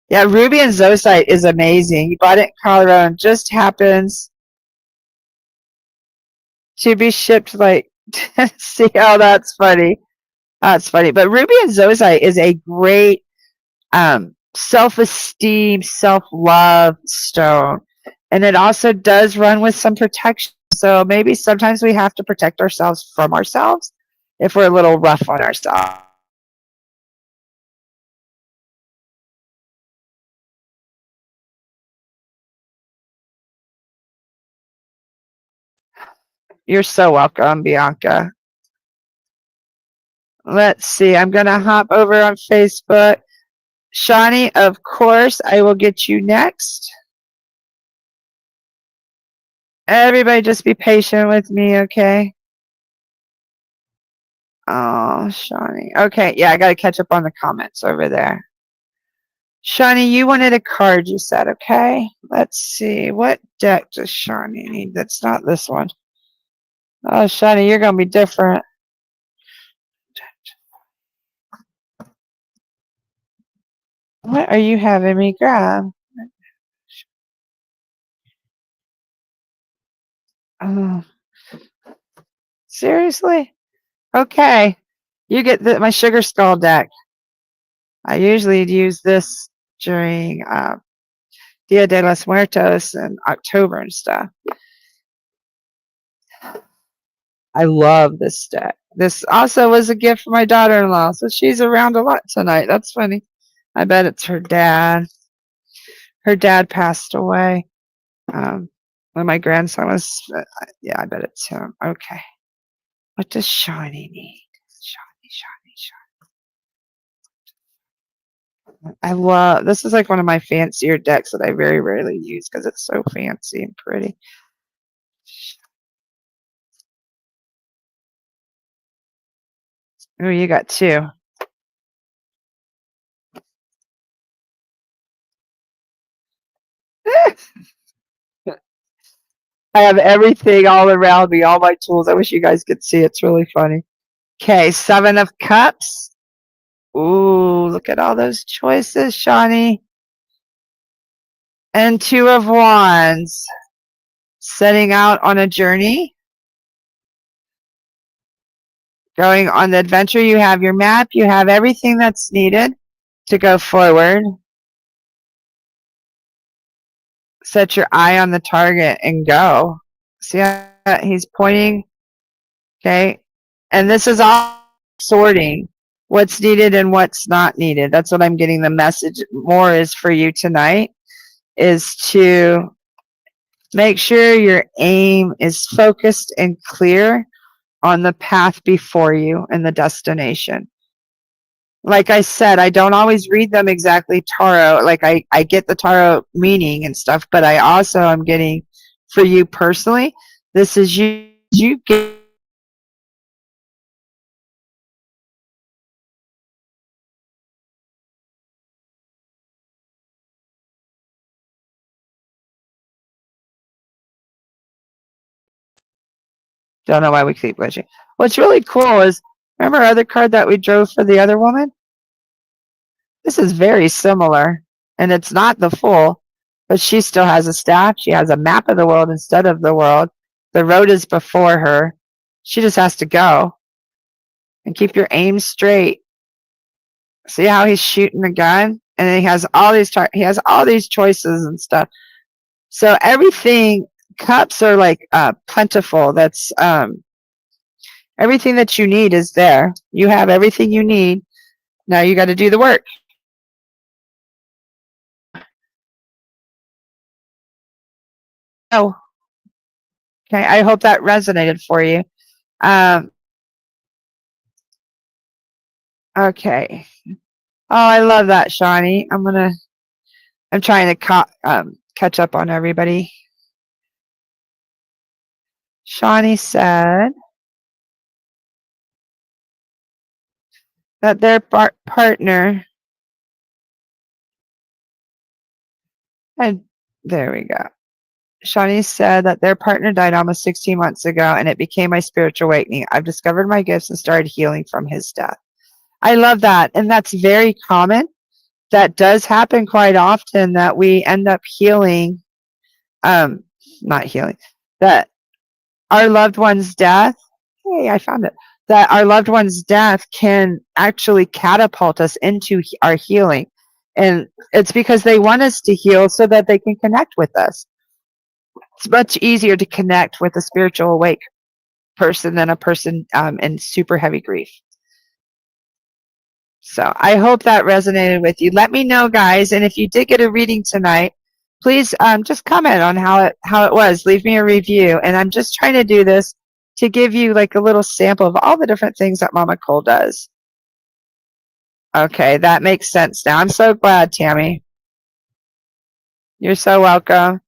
Yeah, ruby and zoisite is amazing. You bought it in Colorado and just happens to be shipped like Tennessee. Oh, that's funny. That's funny. But ruby and zoisite is a great self-esteem, self-love stone. And it also does run with some protection. So maybe sometimes we have to protect ourselves from ourselves if we're a little rough on ourselves. You're so welcome, Bianca. Let's see. I'm going to hop over on Facebook. Shawnee, of course, I will get you next. Everybody just be patient with me, okay? Oh, Shawnee. Okay, yeah, I got to catch up on the comments over there. Shawnee, you wanted a card, you said, okay? Let's see. What deck does Shawnee need? That's not this one. Oh, Shawnee, you're going to be different. What are you having me grab? Oh, seriously? Okay. You get my Sugar Skull deck. I usually use this during Dia de los Muertos in October and stuff. I love this deck. This also was a gift for my daughter-in-law, so she's around a lot tonight. That's funny. I bet it's her dad. Her dad passed away when my grandson was, yeah, I bet it's him. Okay. What does Shawnee need? Shawnee. I love, this is like one of my fancier decks that I very rarely use because it's so fancy and pretty. Oh, you got two. I have everything all around me, all my tools. I wish you guys could see. It's really funny. Okay, 7 of Cups. Ooh, look at all those choices, Shawnee. And 2 of Wands. Setting out on a journey. Going on the adventure. You have your map. You have everything that's needed to go forward. Set your eye on the target and go. See how he's pointing? Okay. And this is all sorting what's needed and what's not needed. That's what I'm getting the message more is for you tonight, is to make sure your aim is focused and clear on the path before you and the destination. Like I said, I don't always read them exactly tarot. Like I get the tarot meaning and stuff, but I also am getting, for you personally, this is you get. Don't know why we keep glitching. What's really cool is, remember our other card that we drove for the other woman? This is very similar, and it's not the full, but she still has a staff. She has a map of the world instead of the world. The road is before her. She just has to go and keep your aim straight. See how he's shooting the gun, and then he has all these choices and stuff. So everything, cups are like plentiful. That's everything that you need is there. You have everything you need. Now you got to do the work. Oh, okay. I hope that resonated for you. Okay. Oh, I love that, Shawnee. I'm trying to catch up on everybody. Shawnee said that their partner, and there we go. Shawnee said that their partner died almost 16 months ago, and it became my spiritual awakening. I've discovered my gifts and started healing from his death. I love that, and that's very common. That does happen quite often, that we end up healing, not healing, that our loved one's death, hey, I found it, that our loved one's death can actually catapult us into our healing. And it's because they want us to heal so that they can connect with us. It's much easier to connect with a spiritual awake person than a person in super heavy grief. So I hope that resonated with you. Let me know, guys. And if you did get a reading tonight, please just comment on how it was. Leave me a review. And I'm just trying to do this to give you like a little sample of all the different things that Mama Cole does. Okay, that makes sense now. I'm so glad, Tammy. You're so welcome.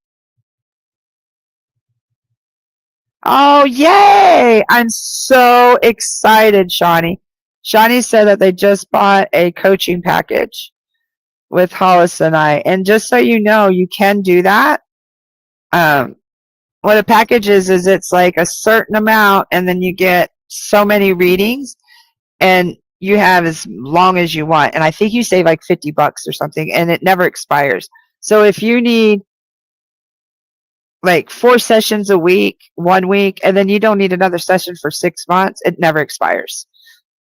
Oh, yay! I'm so excited, Shawnee. Shawnee said that they just bought a coaching package with Hollis and I. And just so you know, you can do that. What a package is it's like a certain amount, and then you get so many readings, and you have as long as you want. And I think you save like $50 or something, and it never expires. So if you need like 4 sessions a week, 1 week, and then you don't need another session for 6 months, it never expires.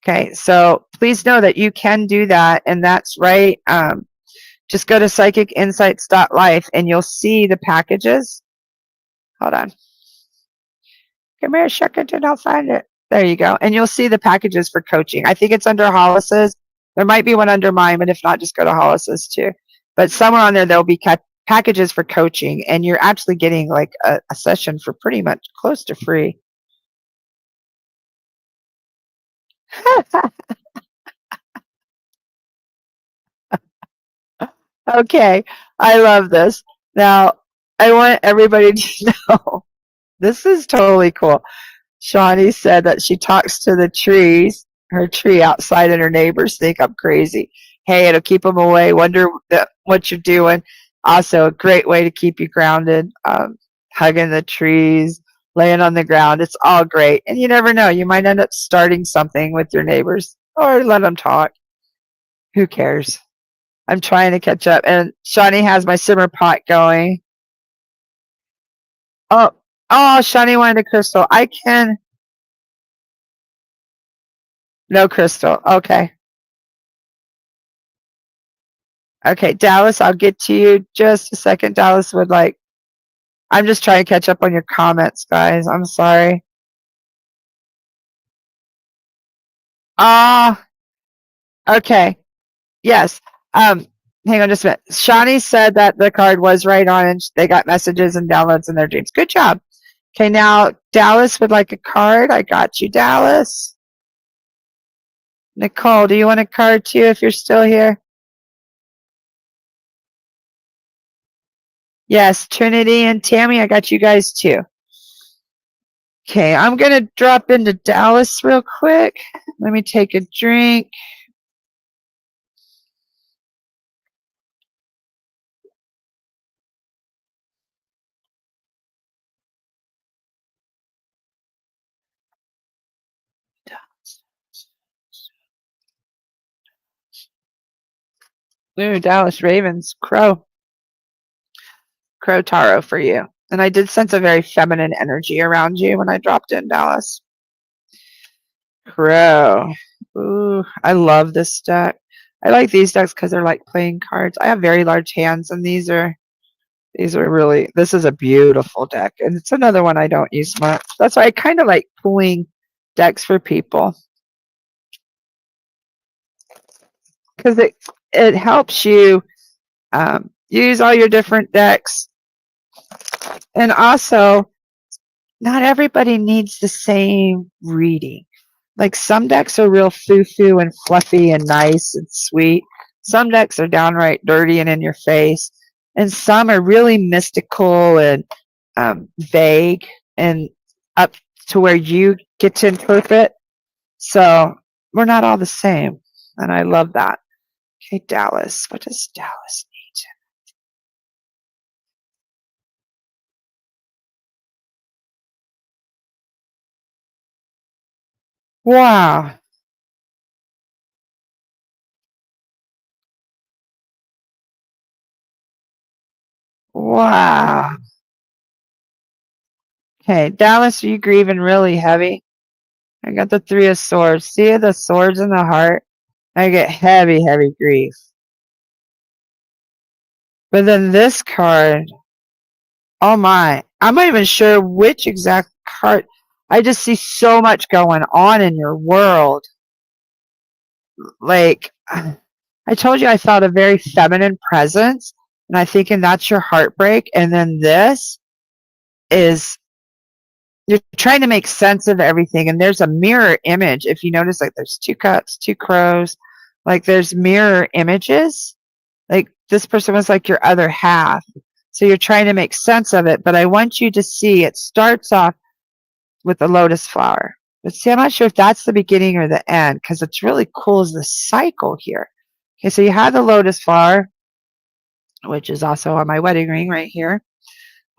Okay, so please know that you can do that, and that's right. Just go to psychicinsights.life and you'll see the packages. Hold on. Give me a second and I'll find it. There you go. And you'll see the packages for coaching. I think it's under Hollis's. There might be one under mine, but if not, just go to Hollis's too. But somewhere on there, there'll be packages for coaching, and you're actually getting like a session for pretty much close to free. Okay, I love this. Now, I want everybody to know this is totally cool. Shawnee said that she talks to the trees, her tree outside, and her neighbors think I'm crazy. Hey, it'll keep them away. Wonder what you're doing. Also, a great way to keep you grounded. Hugging the trees, laying on the ground. It's all great. And you never know. You might end up starting something with your neighbors or let them talk. Who cares? I'm trying to catch up. And Shawnee has my simmer pot going. Oh, Shawnee wanted a crystal. I can. No crystal. Okay. Okay, Dallas, I'll get to you just a second. Dallas would like. I'm just trying to catch up on your comments, guys. I'm sorry. Okay. Yes. Hang on just a minute. Shawnee said that the card was right on and they got messages and downloads in their dreams. Good job. Okay, now Dallas would like a card. I got you, Dallas. Nicole, do you want a card too if you're still here? Yes, Trinity and Tammy, I got you guys too. Okay, I'm going to drop into Dallas real quick. Let me take a drink. Ooh, Dallas Ravens, Crow Taro for you. And I did sense a very feminine energy around you when I dropped in, Dallas. Crow. Ooh, I love this deck. I like these decks because they're like playing cards. I have very large hands, and these are really, this is a beautiful deck. And it's another one I don't use much. That's why I kind of like pulling decks for people. Because it helps you use all your different decks. And also, not everybody needs the same reading. Like some decks are real foo-foo and fluffy and nice and sweet. Some decks are downright dirty and in your face. And some are really mystical and vague and up to where you get to interpret. So we're not all the same. And I love that. Okay, Dallas. What does Dallas need? Wow. Wow. Okay, Dallas, are you grieving really heavy? I got the 3 of Swords. See the swords in the heart? I get heavy, heavy grief. But then this card, oh my, I'm not even sure which exact card. I just see so much going on in your world. Like, I told you I felt a very feminine presence, and I think that's your heartbreak. And then this is, you're trying to make sense of everything, and there's a mirror image. If you notice, like there's 2 cups, 2 crows, like there's mirror images. Like this person was like your other half. So you're trying to make sense of it, but I want you to see it starts off with the lotus flower. But see, I'm not sure if that's the beginning or the end because it's really cool as the cycle here. Okay, so you have the lotus flower, which is also on my wedding ring right here.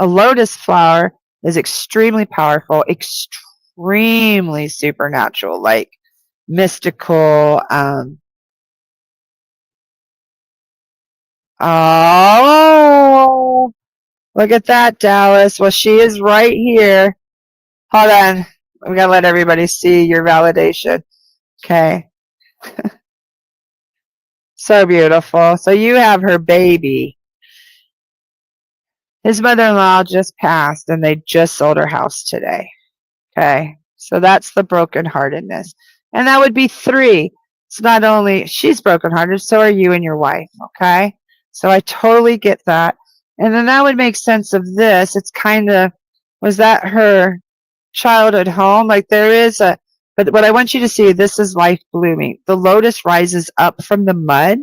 A lotus flower is extremely powerful, extremely supernatural, like mystical. Oh, look at that, Dallas. Well, she is right here. Hold on. We got to let everybody see your validation. Okay. So beautiful. So you have her baby. His mother-in-law just passed and they just sold her house today. Okay. So that's the brokenheartedness. And that would be 3. It's not only she's brokenhearted, so are you and your wife. Okay. So I totally get that. And then that would make sense of this. It's kind of, was that her childhood home? Like there is a, but what I want you to see, this is life blooming. The lotus rises up from the mud.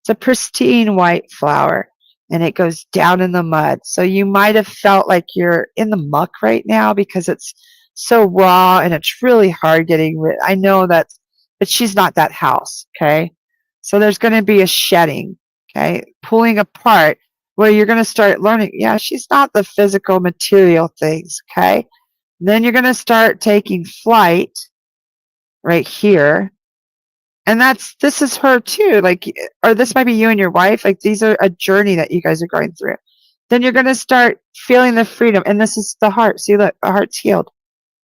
It's a pristine white flower and it goes down in the mud. So you might have felt like you're in the muck right now because it's so raw and it's really hard getting rid. I know that, but she's not that house. Okay. So there's going to be a shedding. Okay. Pulling apart where you're going to start learning. Yeah, she's not the physical material things. Okay. Then you're going to start taking flight right here. And this is her too. Like, or this might be you and your wife. Like these are a journey that you guys are going through. Then you're going to start feeling the freedom. And this is the heart. See, look, the heart's healed.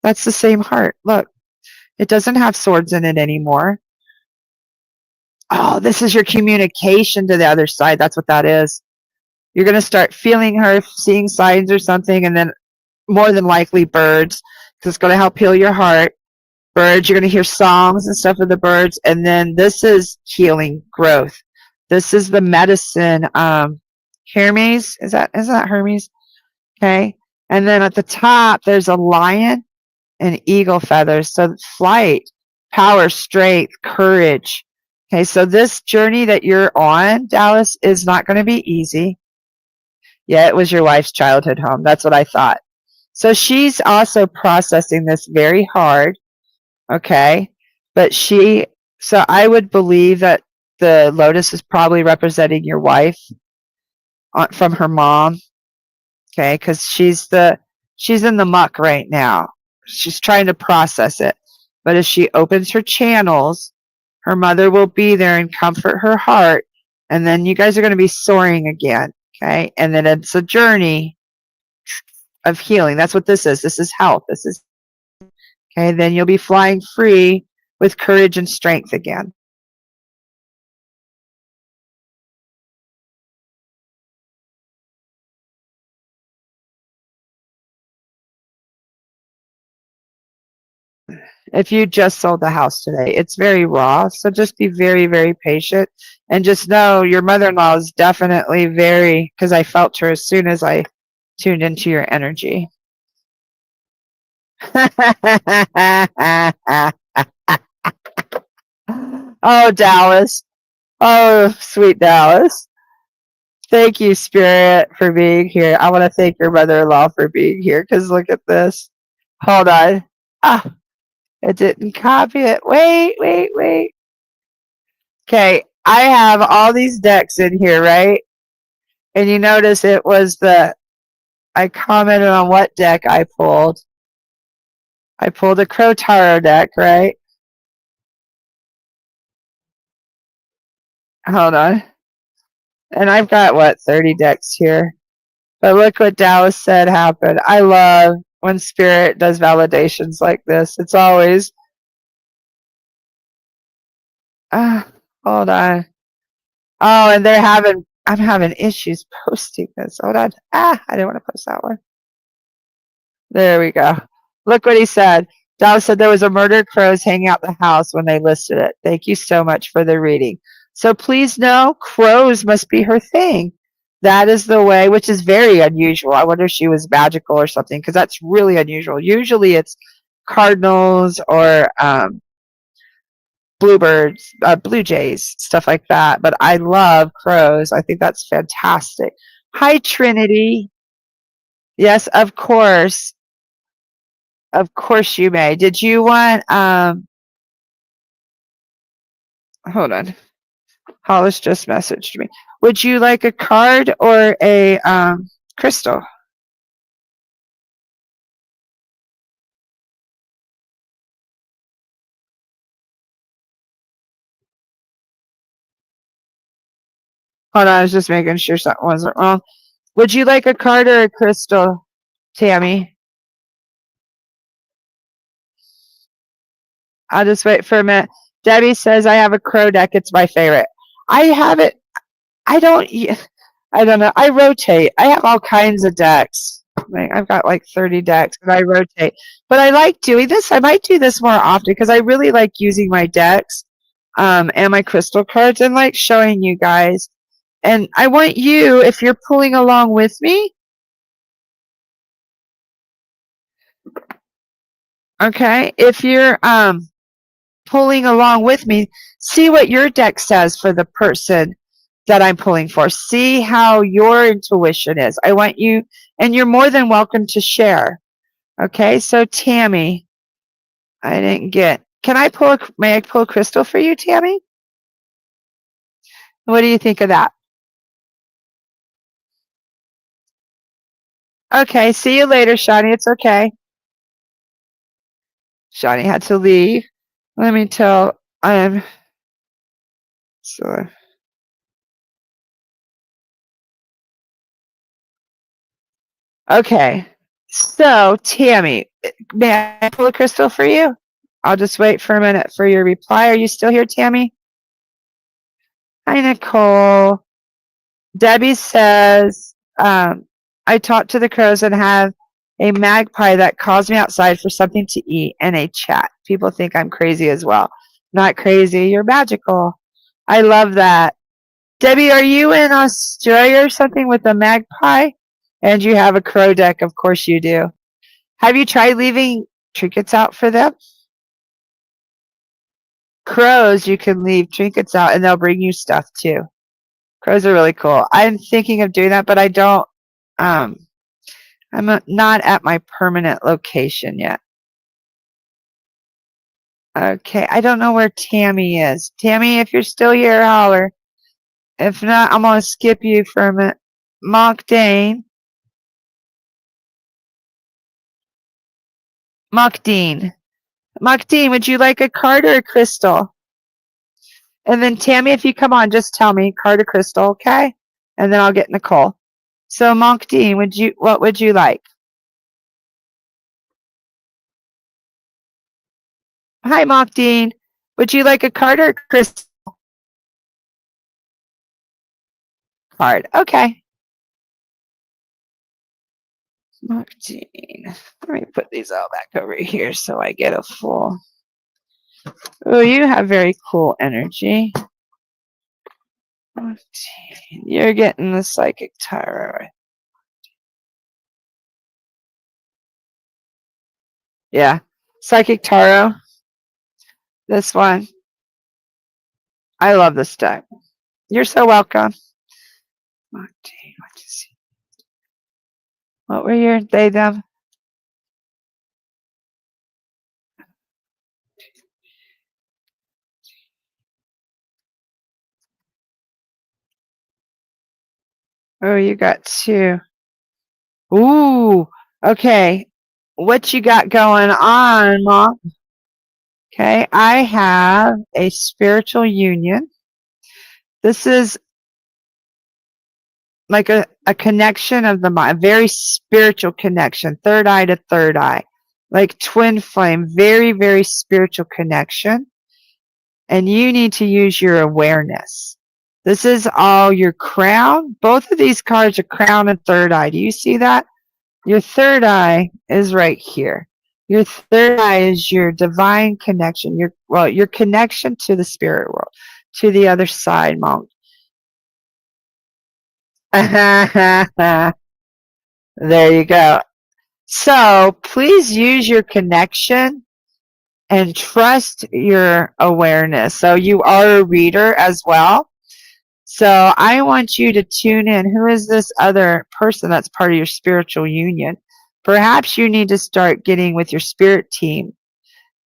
That's the same heart. Look, it doesn't have swords in it anymore. Oh, this is your communication to the other side. That's what that is. You're going to start feeling her, seeing signs or something. And then more than likely birds, because it's going to help heal your heart. Birds, you're going to hear songs and stuff of the birds. And then this is healing growth. This is the medicine. Hermes, is that Hermes? Okay. And then at the top, there's a lion and eagle feathers. So flight, power, strength, courage. Okay. So this journey that you're on, Dallas, is not going to be easy. Yeah, it was your wife's childhood home. That's what I thought. So she's also processing this very hard. Okay. But so I would believe that the lotus is probably representing your wife from her mom. Okay. Because she's in the muck right now. She's trying to process it. But as she opens her channels, her mother will be there and comfort her heart. And then you guys are going to be soaring again. Okay. And then it's a journey of healing. That's what this is. This is health. This is okay. Then you'll be flying free with courage and strength again. If you just sold the house today, it's very raw. So just be very, very patient and just know your mother-in-law is definitely because I felt her as soon as I tuned into your energy. Oh, Dallas. Oh, sweet Dallas. Thank you, Spirit, for being here. I want to thank your mother-in-law for being here because look at this. Hold on. Ah, it didn't copy it. Wait. Okay, I have all these decks in here, right? And you notice it was I commented on what deck I pulled. I pulled a Crow Tarot deck, right? Hold on. And I've got, 30 decks here. But look what Dallas said happened. I love when Spirit does validations like this. It's always, hold on. Oh, and I'm having issues posting this. Hold on. I didn't want to post that one. There we go. Look what he said. Dallas said there was a murdered crows hanging out the house when they listed it. Thank you so much for the reading. So please know crows must be her thing. That is the way, which is very unusual. I wonder if she was magical or something, because that's really unusual. Usually it's cardinals or bluebirds, blue jays, stuff like that. But I love crows. I think that's fantastic. Hi, Trinity. Yes, of course. Of course you may. Did you want, hold on. Hollis just messaged me. Would you like a card or a crystal? Hold on, I was just making sure something wasn't wrong. Would you like a card or a crystal, Tammy? I'll just wait for a minute. Debbie says I have a crow deck. It's my favorite. I have it. I don't know. I rotate. I have all kinds of decks. I've got like 30 decks and I rotate. But I like doing this. I might do this more often because I really like using my decks and my crystal cards and like showing you guys. And I want you, if you're pulling along with me, okay, if you're pulling along with me, see what your deck says for the person that I'm pulling for. See how your intuition is. I want you, and you're more than welcome to share. Okay, so Tammy, I didn't get. May I pull a crystal for you, Tammy? What do you think of that? Okay, see you later, Shani. It's okay. Shani had to leave. Let me tell. So. Okay, so Tammy, may I pull a crystal for you? I'll just wait for a minute for your reply. Are you still here, Tammy? Hi, Nicole. Debbie says, I talked to the crows and have a magpie that calls me outside for something to eat and a chat. People think I'm crazy as well. Not crazy, you're magical. I love that. Debbie, are you in Australia or something with a magpie? And you have a crow deck, of course you do. Have you tried leaving trinkets out for them? Crows, you can leave trinkets out and they'll bring you stuff too. Crows are really cool. I'm thinking of doing that, but I don't. I'm not at my permanent location yet. Okay, I don't know where Tammy is. Tammy, if you're still here, holler. If not, I'm going to skip you for a minute. Mock Dean, would you like a card or a crystal? And then Tammy, if you come on, just tell me, card or crystal, okay? And then I'll get Nicole. So Monk Dean, what would you like? Hi, Monk Dean. Would you like a card or a crystal? Card. Okay. Monk Dean. Let me put these all back over here so I get a full. Oh, you have very cool energy. You're getting the psychic tarot. Yeah. Psychic tarot. This one. I love this deck. You're so welcome. What were your they them? Oh, you got two. Ooh, okay. What you got going on, Mom? Okay, I have a spiritual union. This is like a connection of the mind, a very spiritual connection, third eye to third eye, like twin flame, very, very spiritual connection. And you need to use your awareness. This is all your crown. Both of these cards are crown and third eye. Do you see that? Your third eye is right here. Your third eye is your divine connection, your connection to the spirit world, to the other side, Monk. There you go. So please use your connection and trust your awareness. So you are a reader as well. So I want you to tune in. Who is this other person that's part of your spiritual union? Perhaps you need to start getting with your spirit team.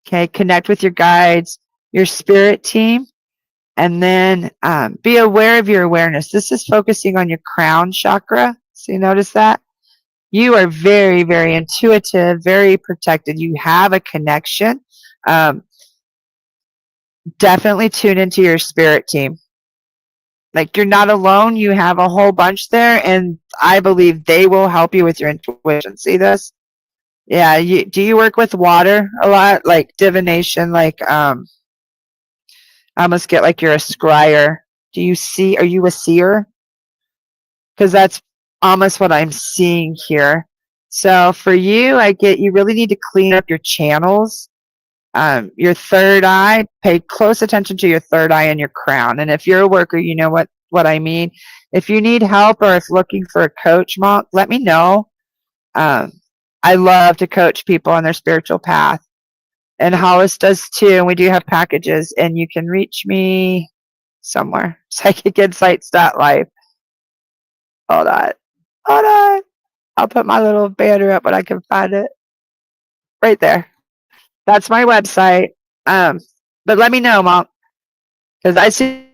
Okay, connect with your guides, your spirit team, and then be aware of your awareness. This is focusing on your crown chakra. So you notice that? You are very, very intuitive, very protected. You have a connection. Definitely tune into your spirit team. Like, you're not alone. You have a whole bunch there, and I believe they will help you with your intuition. See this? Yeah. Do you work with water a lot? Like divination, like I almost get like you're a scryer. Are you a seer? Because that's almost what I'm seeing here. So for you, I get you really need to clean up your channels. Your third eye, pay close attention to your third eye and your crown. And if you're a worker, you know what I mean. If you need help or if looking for a coach, Monk, let me know. I love to coach people on their spiritual path. And Hollis does too. And we do have packages. And you can reach me somewhere. PsychicInsights.life. Hold on. Hold on. I'll put my little banner up when I can find it. Right there. That's my website. But let me know, Mom. Because I see.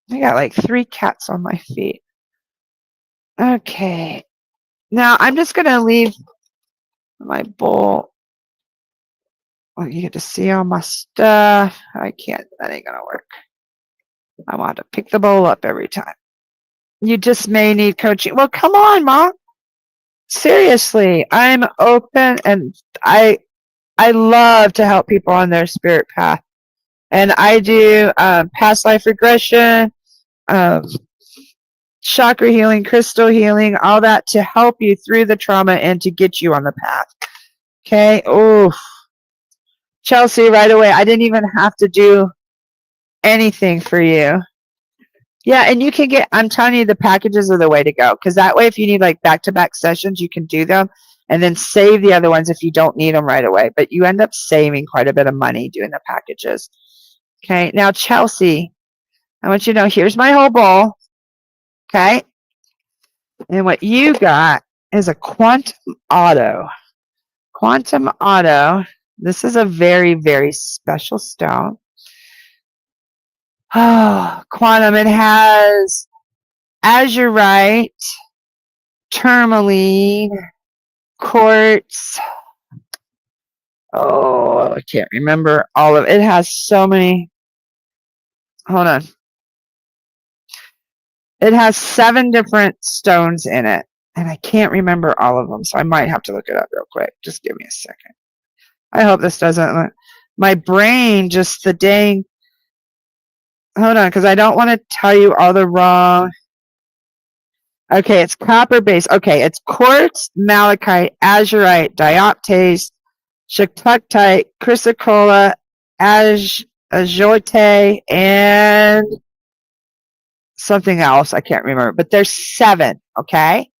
I got like 3 cats on my feet. Okay. Now I'm just going to leave my bowl. Oh, you get to see all my stuff. I can't. That ain't going to work. I want to pick the bowl up every time. You just may need coaching. Well, come on, Mom. Seriously, I'm open, and I love to help people on their spirit path. And I do past life regression, chakra healing, crystal healing, all that to help you through the trauma and to get you on the path. Okay. Oh, Chelsea, right away. I didn't even have to do anything for you. Yeah, and you can get, I'm telling you, the packages are the way to go. Because that way, if you need like back-to-back sessions, you can do them and then save the other ones if you don't need them right away. But you end up saving quite a bit of money doing the packages. Okay, now Chelsea, I want you to know, here's my whole bowl. Okay, and what you got is a Quantum Auto. Quantum Auto, this is a very, very special stone. Oh, Quantum, it has azurite, tourmaline, quartz. Oh, I can't remember all of it. It has so many. Hold on. It has 7 different stones in it, and I can't remember all of them, so I might have to look it up real quick. Just give me a second. I hope this doesn't. My brain just the dang. Hold on, because I don't want to tell you all the wrong. Okay, it's copper based. Okay, it's quartz, malachite, azurite, dioptase, shaktite, chrysocolla, azurite, and something else. I can't remember, but there's 7. Okay.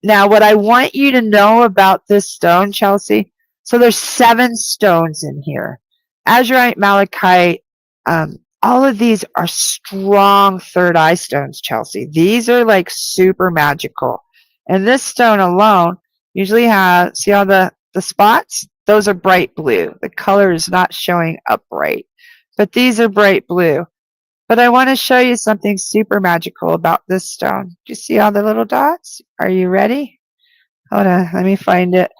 Now, what I want you to know about this stone, Chelsea. So there's 7 stones in here. Azurite, malachite. All of these are strong third eye stones, Chelsea. These are like super magical. And this stone alone usually has, see all the spots? Those are bright blue. The color is not showing up right. But these are bright blue. But I want to show you something super magical about this stone. Do you see all the little dots? Are you ready? Hold on, let me find it.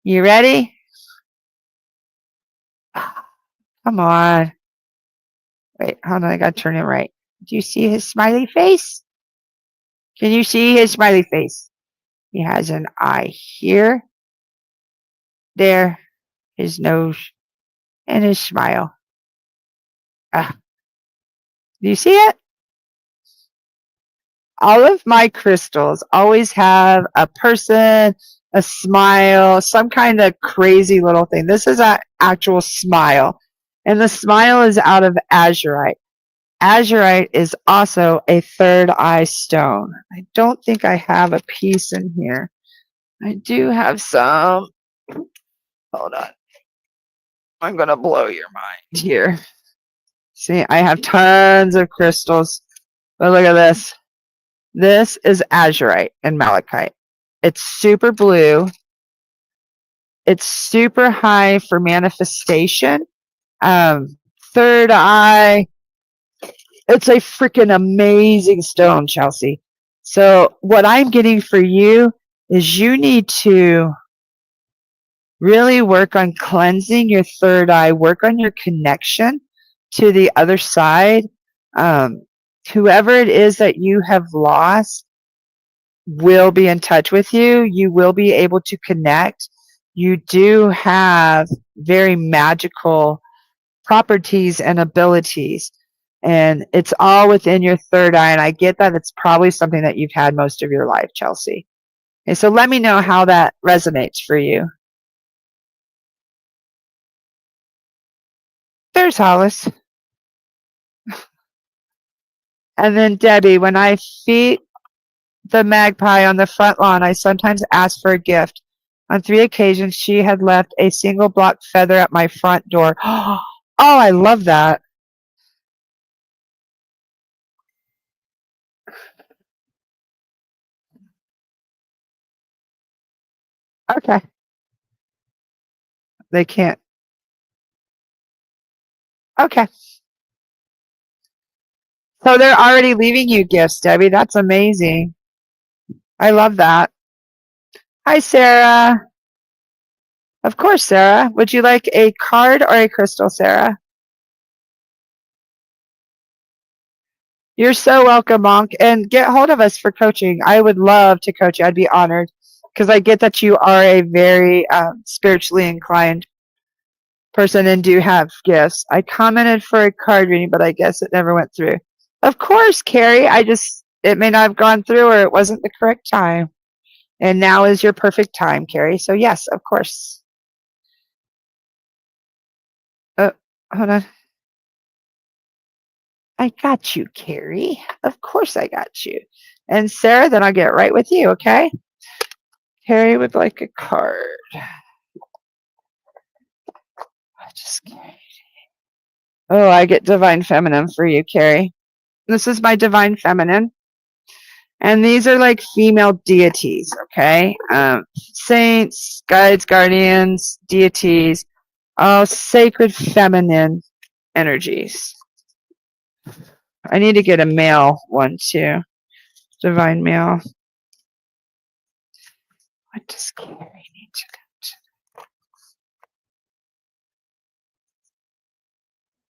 You ready? Come on. Wait, hold on, I gotta turn it right. Do you see his smiley face? Can you see his smiley face? He has an eye here, there, his nose, and his smile. Do you see it? All of my crystals always have a person, a smile, some kind of crazy little thing. This is an actual smile. And the smile is out of azurite. Azurite is also a third eye stone. I don't think I have a piece in here. I do have some. Hold on. I'm going to blow your mind here. See, I have tons of crystals. But look at this. This is azurite and malachite. It's super blue. It's super high for manifestation. Third eye. It's a freaking amazing stone, Chelsea. So what I'm getting for you is you need to really work on cleansing your third eye, work on your connection to the other side. Whoever it is that you have lost will be in touch with you. You will be able to connect. You do have very magical properties and abilities, and it's all within your third eye. And I get that it's probably something that you've had most of your life, Chelsea. And so let me know how that resonates for you. There's Hollis. And then Debbie, when I feed the magpie on the front lawn, I sometimes ask for a gift. On 3 occasions, she had left a single block feather at my front door. Oh, I love that. Okay. They can't. Okay. So they're already leaving you gifts, Debbie. That's amazing. I love that. Hi, Sarah. Of course, Sarah. Would you like a card or a crystal, Sarah? You're so welcome, Monk. And get hold of us for coaching. I would love to coach you. I'd be honored because I get that you are a very spiritually inclined person and do have gifts. I commented for a card reading, but I guess it never went through. Of course, Carrie. It may not have gone through or it wasn't the correct time. And now is your perfect time, Carrie. So yes, of course. Hold on. I got you, Carrie. Of course I got you. And Sarah, then I'll get right with you, okay? Carrie would like a card. Oh, I get Divine Feminine for you, Carrie. This is my Divine Feminine. And these are like female deities, okay? Saints, guides, guardians, deities, all sacred feminine energies. I need to get a male one too. Divine male. What does Carrie need to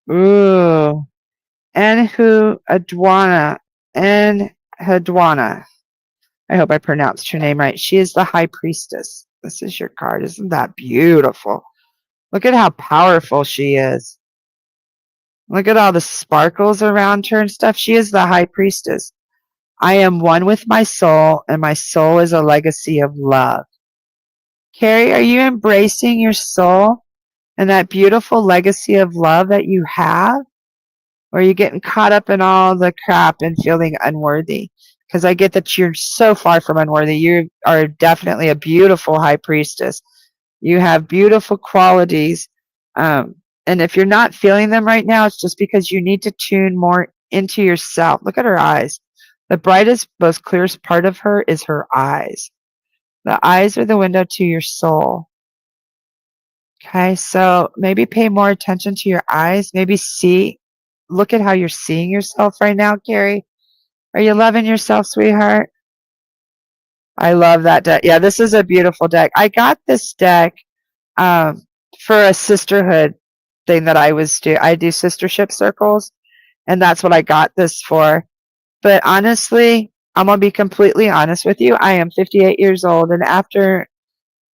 get? Ooh. Enheduanna. Enheduanna. I hope I pronounced her name right. She is the High Priestess. This is your card. Isn't that beautiful? Look at how powerful she is. Look at all the sparkles around her and stuff. She is the High Priestess. I am one with my soul, and my soul is a legacy of love. Carrie, are you embracing your soul and that beautiful legacy of love that you have? Or are you getting caught up in all the crap and feeling unworthy? Because I get that you're so far from unworthy. You are definitely a beautiful High Priestess. You have beautiful qualities. And if you're not feeling them right now, it's just because you need to tune more into yourself. Look at her eyes. The brightest, most clearest part of her is her eyes. The eyes are the window to your soul. Okay, so maybe pay more attention to your eyes. Maybe look at how you're seeing yourself right now, Carrie. Are you loving yourself, sweetheart? I love that deck. Yeah, this is a beautiful deck. I got this deck for a sisterhood thing that I do sistership circles, and that's what I got this for. But honestly, I'm going to be completely honest with you. I am 58 years old, and after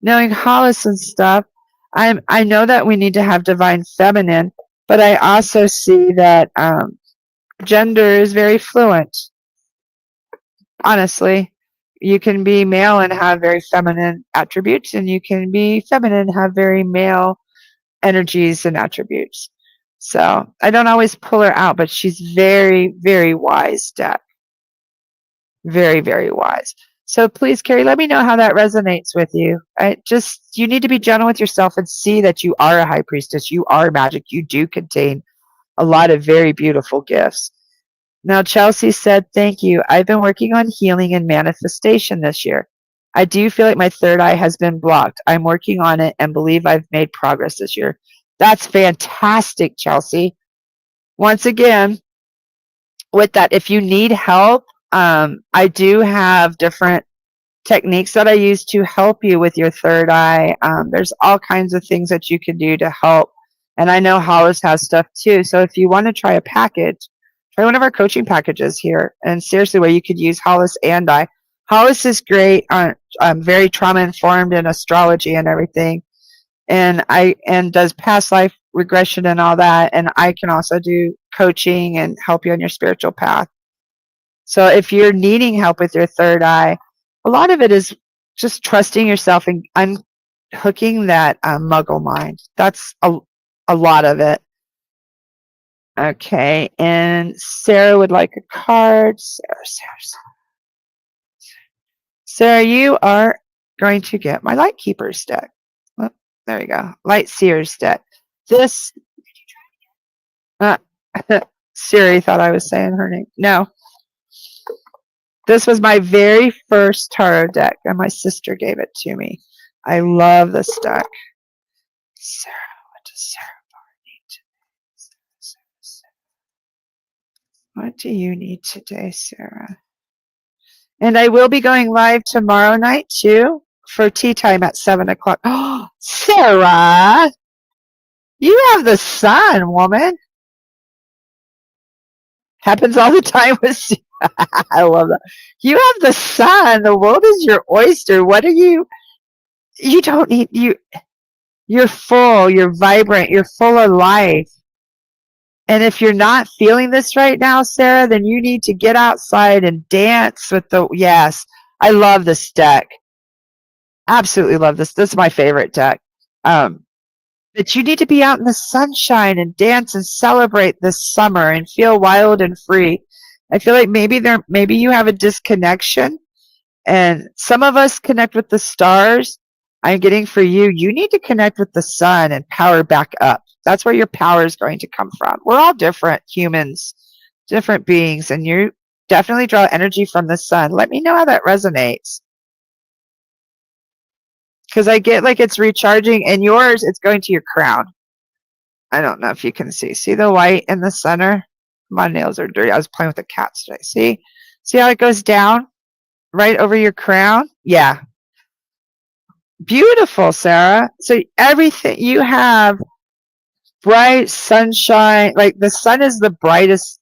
knowing Hollis and stuff, I know that we need to have divine feminine, but I also see that gender is very fluent. Honestly, you can be male and have very feminine attributes, and you can be feminine and have very male energies and attributes. So I don't always pull her out, but she's very, very wise deck. Very, very wise. So please, Carrie, let me know how that resonates with you. You need to be gentle with yourself and see that you are a high priestess. You are magic. You do contain a lot of very beautiful gifts. Now, Chelsea said, thank you. I've been working on healing and manifestation this year. I do feel like my third eye has been blocked. I'm working on it and believe I've made progress this year. That's fantastic, Chelsea. Once again, with that, if you need help, I do have different techniques that I use to help you with your third eye. There's all kinds of things that you can do to help. And I know Hollis has stuff too. So if you want to try a package, try one of our coaching packages here. And seriously, where you could use Hollis and I. Hollis is great. I'm very trauma informed in astrology and everything. And does past life regression and all that. And I can also do coaching and help you on your spiritual path. So if you're needing help with your third eye, a lot of it is just trusting yourself and unhooking that muggle mind. That's a lot of it. Okay, and Sarah would like a card. Sarah, you are going to get my Light Keepers deck. Oh, there you go. Light Seers deck. This Siri thought I was saying her name. No. This was my very first tarot deck, and my sister gave it to me. I love this deck. Sarah, what does Sarah need today? What do you need today, Sarah? And I will be going live tomorrow night, too, for tea time at 7 o'clock. Oh, Sarah! You have the sun, woman. Happens all the time with I love that. You have the sun. The world is your oyster. What are you? You don't need you. You're full. You're vibrant. You're full of life. And if you're not feeling this right now, Sarah, then you need to get outside and dance with the. Yes, I love this deck. Absolutely love this. This is my favorite deck. But you need to be out in the sunshine and dance and celebrate this summer and feel wild and free. I feel like maybe you have a disconnection, and some of us connect with the stars. I'm getting for you, you need to connect with the sun and power back up. That's where your power is going to come from. We're all different humans, different beings, and you definitely draw energy from the sun. Let me know how that resonates. Because I get like it's recharging, and yours, it's going to your crown. I don't know if you can see. See the white in the center? My nails are dirty. I was playing with the cats today. See how it goes down right over your crown? Yeah. Beautiful, Sarah. So everything you have, bright sunshine. Like the sun is the brightest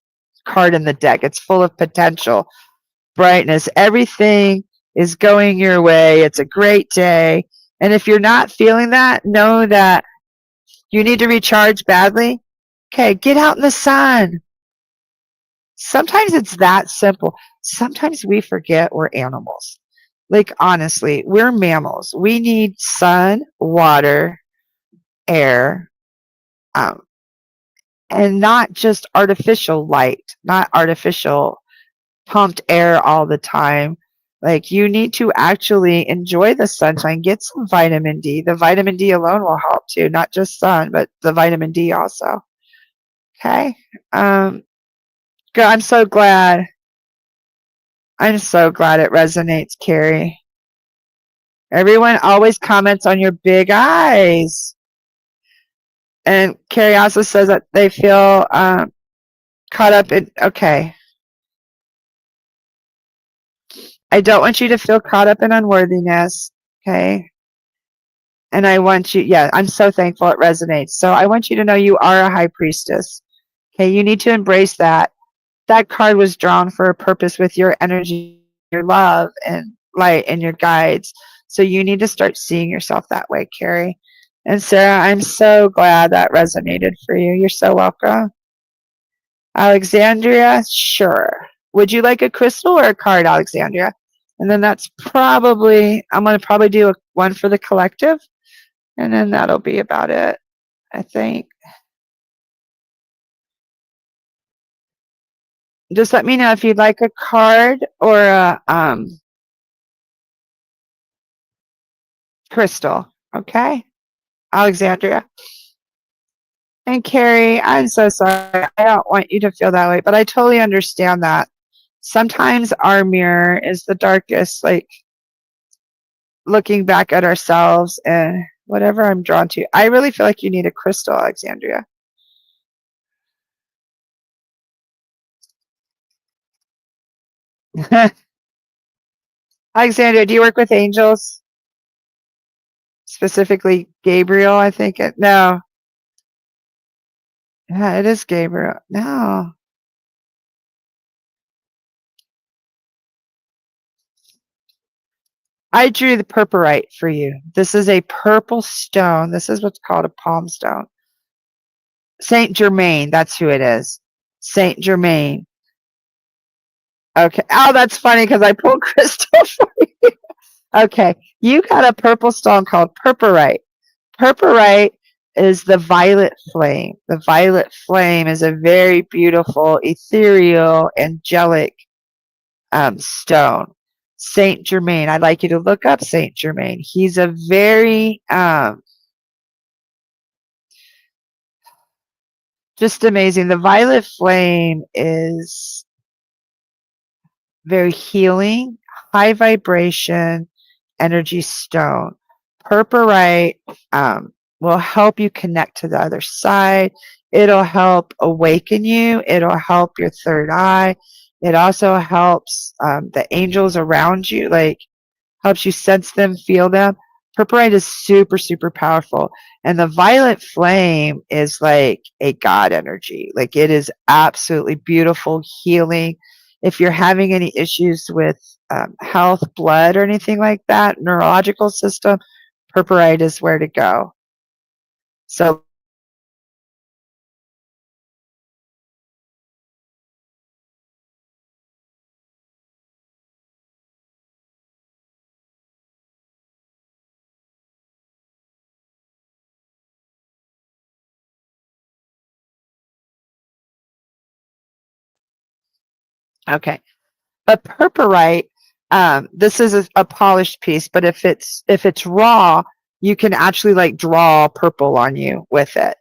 card in the deck. It's full of potential, brightness. Everything is going your way. It's a great day. And if you're not feeling that, know that you need to recharge badly. Okay, get out in the sun. Sometimes it's that simple. Sometimes we forget we're animals. Like, honestly, we're mammals. We need sun, water, air, and not just artificial light, not artificial pumped air all the time. Like, you need to actually enjoy the sunshine, get some vitamin D. The vitamin D alone will help too, not just sun, but the vitamin D also. Okay. I'm so glad. I'm so glad it resonates, Carrie. Everyone always comments on your big eyes. And Carrie also says that they feel caught up in, okay. I don't want you to feel caught up in unworthiness, okay? And I want you, yeah, I'm so thankful it resonates. So I want you to know you are a high priestess, okay? You need to embrace that. That card was drawn for a purpose with your energy, your love, and light, and your guides. So you need to start seeing yourself that way, Carrie. And Sarah, I'm so glad that resonated for you. You're so welcome. Alexandria, sure. Would you like a crystal or a card, Alexandria? And then that's probably, I'm going to probably do one for the collective. And then that'll be about it, I think. Just let me know if you'd like a card or a crystal. Okay, Alexandria. And Carrie, I'm so sorry. I don't want you to feel that way, but I totally understand that. Sometimes our mirror is the darkest, like looking back at ourselves and whatever I'm drawn to. I really feel like you need a crystal, Alexandria. Alexandria, do you work with angels? Specifically Gabriel, I think it. No. Yeah, it is Gabriel. No. I drew the purpurite for you. This is a purple stone. This is what's called a palm stone. Saint Germain, that's who it is. Saint Germain. Okay. Oh, that's funny because I pulled crystal for you. Okay. You got a purple stone called purpurite. Purpurite is the violet flame. The violet flame is a very beautiful, ethereal, angelic stone. Saint Germain. I'd like you to look up Saint Germain. He's a very just amazing. The violet flame is very healing, high vibration energy stone. Purpurite will help you connect to the other side. It'll help awaken you. It'll help your third eye. It also helps the angels around you, like helps you sense them, feel them. Purpurite is super, super powerful. And the violet flame is like a God energy. Like it is absolutely beautiful, healing. If you're having any issues with health, blood, or anything like that, neurological system, purpurite is where to go. So, okay. But purpurite, this is a polished piece, but if it's raw, you can actually like draw purple on you with it.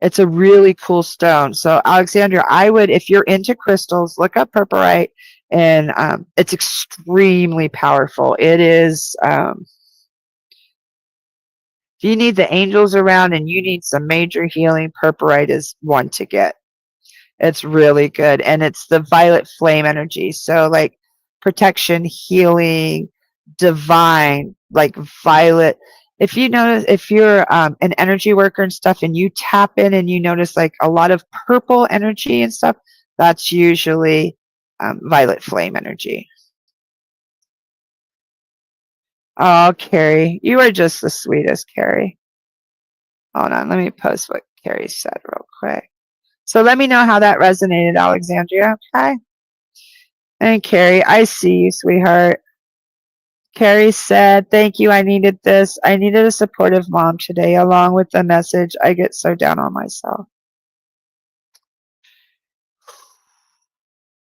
It's a really cool stone. So Alexandria, I would, if you're into crystals, look up purpurite, and it's extremely powerful. It is. If you need the angels around and you need some major healing, purpurite is one to get. It's really good, and it's the violet flame energy. So like protection, healing, divine, like violet. If you notice, if you're an energy worker and stuff, and you tap in and you notice like a lot of purple energy and stuff, that's usually violet flame energy. Oh, Carrie, you are just the sweetest, Carrie. Hold on, let me post what Carrie said real quick. So let me know how that resonated, Alexandria. Okay. And Carrie, I see you, sweetheart. Carrie said, thank you. I needed this. I needed a supportive mom today, along with the message. I get so down on myself.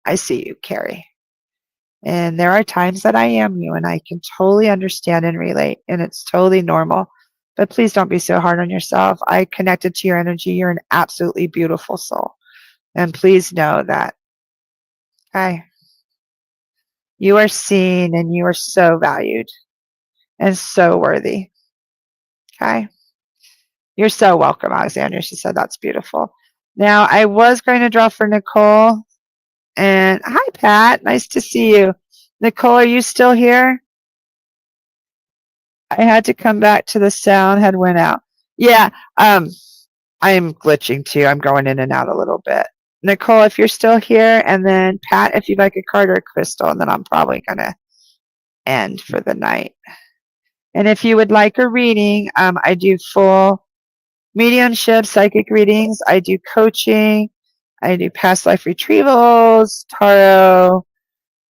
I see you, Carrie. And there are times that I am you, and I can totally understand and relate, and it's totally normal. But please don't be so hard on yourself. I connected to your energy. You're an absolutely beautiful soul. And please know that, okay, you are seen and you are so valued and so worthy. Okay. You're so welcome, Alexandra. She said that's beautiful. Now, I was going to draw for Nicole. And hi, Pat. Nice to see you. Nicole, are you still here? I had to come back to the sound, had went out. Yeah, I am glitching too. I'm going in and out a little bit. Nicole, if you're still here, and then Pat, if you'd like a card or a crystal, and then I'm probably going to end for the night. And if you would like a reading, I do full mediumship, psychic readings. I do coaching. I do past life retrievals, tarot,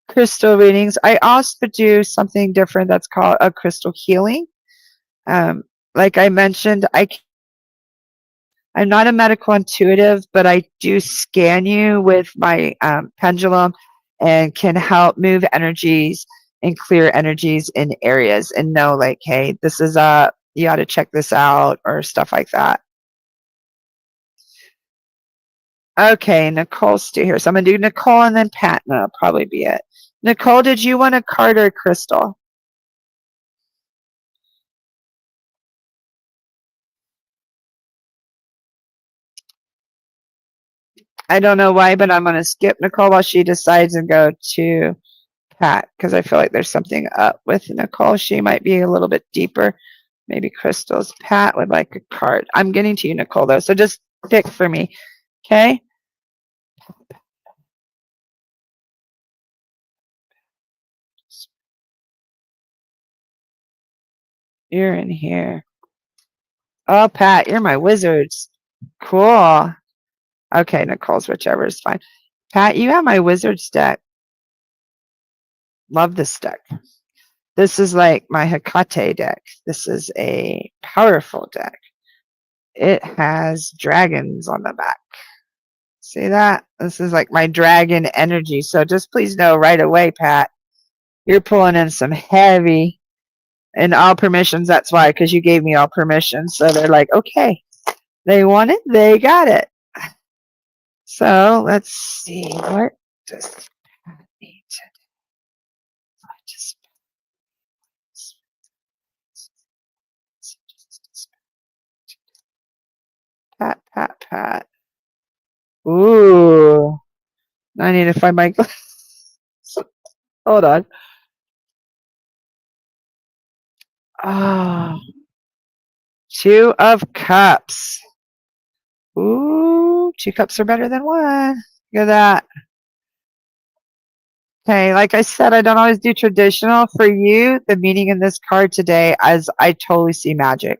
crystal readings. I also do something different that's called a crystal healing. Like I mentioned, I'm not a medical intuitive, but I do scan you with my pendulum and can help move energies and clear energies in areas and know, like, hey, this is up, you ought to check this out, or stuff like that. Okay, Nicole's still here. So I'm going to do Nicole and then Pat, and that'll probably be it. Nicole, did you want a card or a crystal? I don't know why, but I'm going to skip Nicole while she decides and go to Pat because I feel like there's something up with Nicole. She might be a little bit deeper. Maybe crystals. Pat would like a card. I'm getting to you, Nicole, though, so just pick for me. Okay? You're in here. Oh, Pat, you're my wizards. Cool. Okay, Nicole's whichever is fine. Pat, you have my wizards deck. Love this deck. This is like my Hecate deck. This is a powerful deck. It has dragons on the back. See that? This is like my dragon energy. So just please know right away, Pat, you're pulling in some heavy and all permissions. That's why, because you gave me all permissions. So they're like, okay, they want it, they got it. So let's see, what does Pat need to do? Pat. Ooh, I need to find my glasses. Hold on. Ah, 2 of Cups. Ooh, 2 cups are better than 1. Look at that. Okay, like I said, I don't always do traditional. For you, the meaning in this card today, as I totally see magic.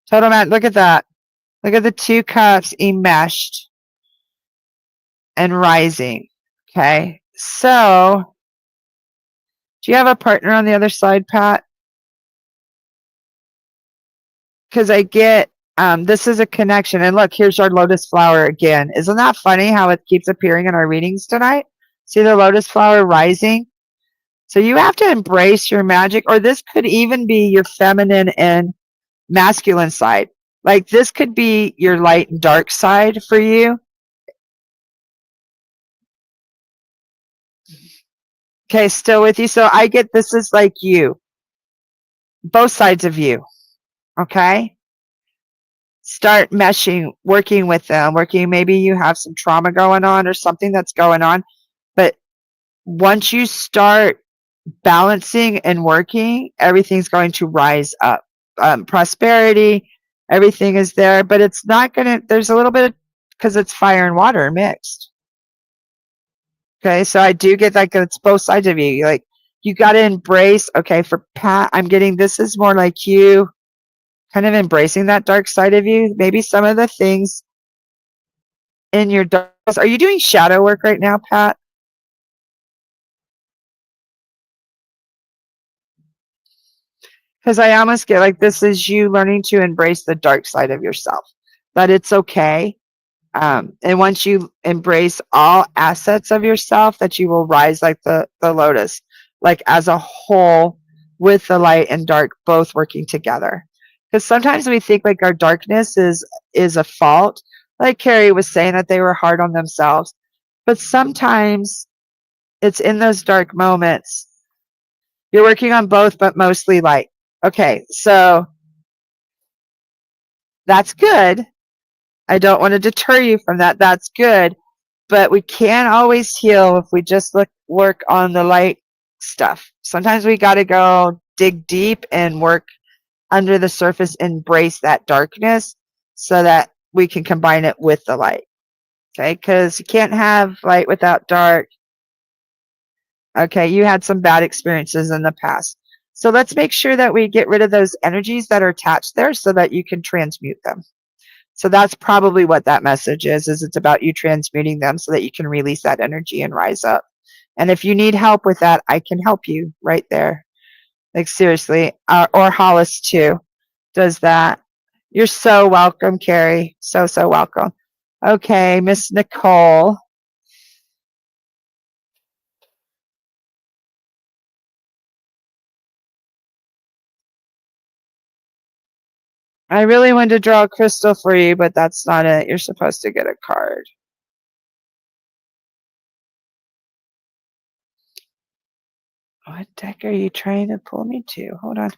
Total magic. Look at that. Look at the 2 cups enmeshed and rising. Okay, so do you have a partner on the other side, Pat? Because I get this is a connection. And look, here's our lotus flower again. Isn't that funny how it keeps appearing in our readings tonight? See the lotus flower rising? So you have to embrace your magic, or this could even be your feminine and masculine side. Like this could be your light and dark side for you. Okay, still with you. So I get this is like you, both sides of you. Okay? Start meshing, working with them, maybe you have some trauma going on or something that's going on. But once you start balancing and working, everything's going to rise up. Prosperity, everything is there, but it's not going to, there's a little bit, because it's fire and water mixed. Okay, so I do get like it's both sides of you. Like you got to embrace, okay, for Pat, I'm getting this is more like you kind of embracing that dark side of you. Maybe some of the things in your dark, are you doing shadow work right now, Pat? Because I almost get like this is you learning to embrace the dark side of yourself, that it's okay. And once you embrace all assets of yourself, that you will rise like the lotus, like as a whole with the light and dark both working together. Because sometimes we think like our darkness is a fault, like Carrie was saying that they were hard on themselves. But sometimes it's in those dark moments. You're working on both, but mostly light. Okay, so that's good. I don't want to deter you from that. That's good. But we can't always heal if we just work on the light stuff. Sometimes we got to go dig deep and work under the surface, embrace that darkness so that we can combine it with the light. Okay, because you can't have light without dark. Okay, you had some bad experiences in the past. So let's make sure that we get rid of those energies that are attached there so that you can transmute them. So that's probably what that message is it's about you transmuting them so that you can release that energy and rise up. And if you need help with that, I can help you right there. Like seriously, or Hollis too does that. You're so welcome, Carrie. So, so welcome. Okay, Miss Nicole. I really wanted to draw a crystal for you, but that's not it. You're supposed to get a card. What deck are you trying to pull me to? Hold on.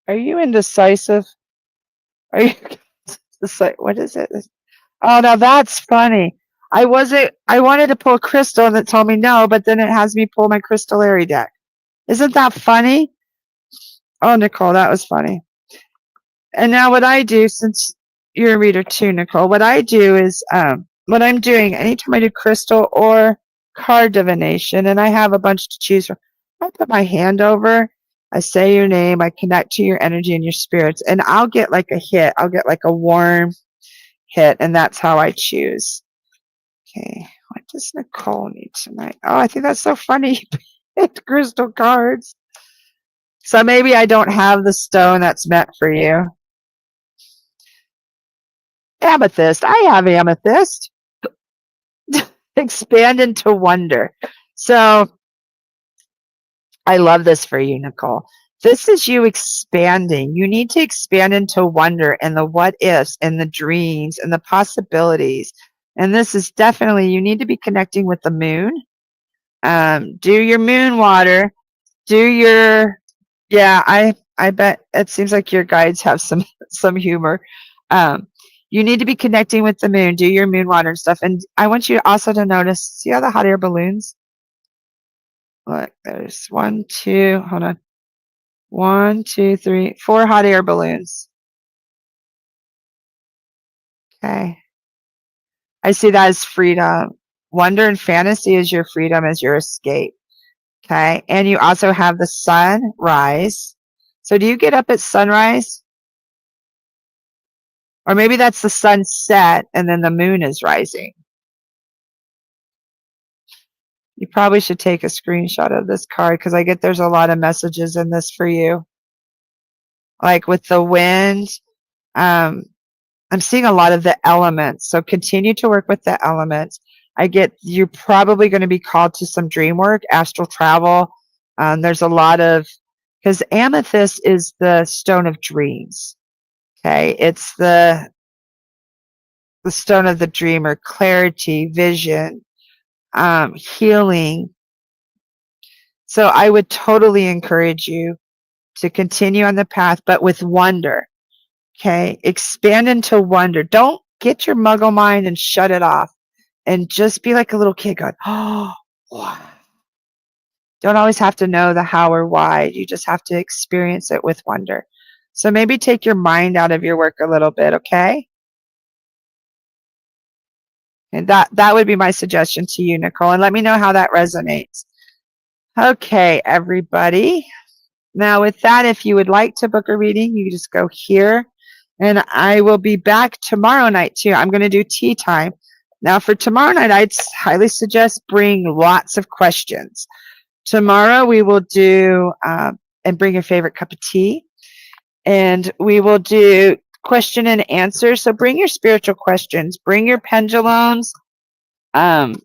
Are you indecisive? Are you what is it? Oh, now that's funny. I wanted to pull a crystal and it told me no, but then it has me pull my Crystallary deck. Isn't that funny? Oh, Nicole, that was funny. And now what I do, since you're a reader too, Nicole, what I do is what I'm doing anytime I do crystal or card divination, and I have a bunch to choose from, I put my hand over, I say your name, I connect to your energy and your spirits, and I'll get like a hit. I'll get like a warm hit, and that's how I choose. Okay, what does Nicole need tonight? Oh, I think that's so funny. It's crystal cards. So maybe I don't have the stone that's meant for you. Amethyst. I have amethyst. Expand into wonder. So I love this for you, Nicole. This is you expanding. You need to expand into wonder and the what ifs and the dreams and the possibilities. And this is definitely, you need to be connecting with the moon. Do your moon water. Do your, yeah, I bet it seems like your guides have some humor. You need to be connecting with the moon. Do your moon water and stuff. And I want you also to notice, see all the hot air balloons? Look, there's 1, 2, hold on. 1, 2, 3, 4 hot air balloons. Okay. I see that as freedom. Wonder and fantasy is your freedom, as your escape. Okay. And you also have the sunrise. So do you get up at sunrise? Or maybe that's the sunset and then the moon is rising. You probably should take a screenshot of this card because I get there's a lot of messages in this for you. Like with the wind, I'm seeing a lot of the elements. So continue to work with the elements. I get you're probably going to be called to some dream work, astral travel. There's a lot of, because amethyst is the stone of dreams. Okay, it's the stone of the dreamer, clarity, vision, healing. So I would totally encourage you to continue on the path, but with wonder. Okay, expand into wonder. Don't get your muggle mind and shut it off, and just be like a little kid going, oh, wow. Don't always have to know the how or why. You just have to experience it with wonder. So maybe take your mind out of your work a little bit, okay? And that would be my suggestion to you, Nicole. And let me know how that resonates. Okay, everybody. Now with that, if you would like to book a reading, you just go here. And I will be back tomorrow night too. I'm going to do tea time. Now for tomorrow night, I'd highly suggest bring lots of questions. Tomorrow we will do, and bring your favorite cup of tea. And we will do question and answer. So bring your spiritual questions, bring your pendulums. I'm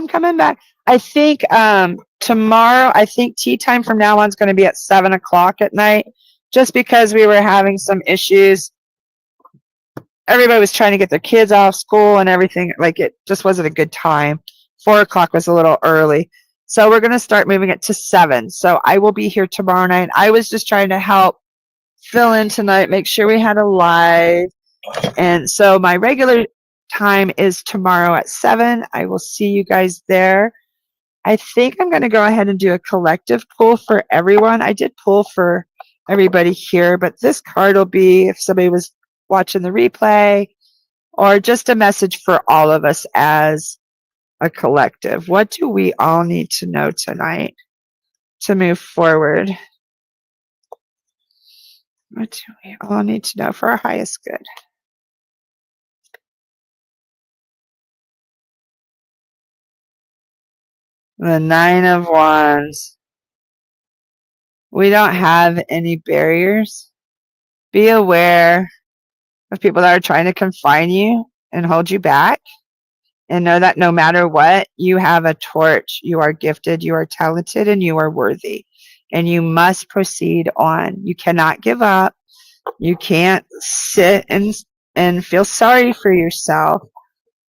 coming back. I think tomorrow, I think tea time from now on is going to be at 7 o'clock at night, just because we were having some issues. Everybody was trying to get their kids off school and everything. Like it just wasn't a good time. 4 o'clock was a little early. So we're going to start moving it to 7. So I will be here tomorrow night. I was just trying to help fill in tonight, make sure we had a live. And so my regular time is tomorrow at 7. I will see you guys there. I think I'm going to go ahead and do a collective pull for everyone. I did pull for everybody here, but this card will be, if somebody was watching the replay, or just a message for all of us as a collective. What do we all need to know tonight to move forward? What do we all need to know for our highest good? The Nine of Wands. We don't have any barriers. Be aware of people that are trying to confine you and hold you back. And know that no matter what, you have a torch. You are gifted, you are talented, and you are worthy. And you must proceed on. You cannot give up. You can't sit and feel sorry for yourself.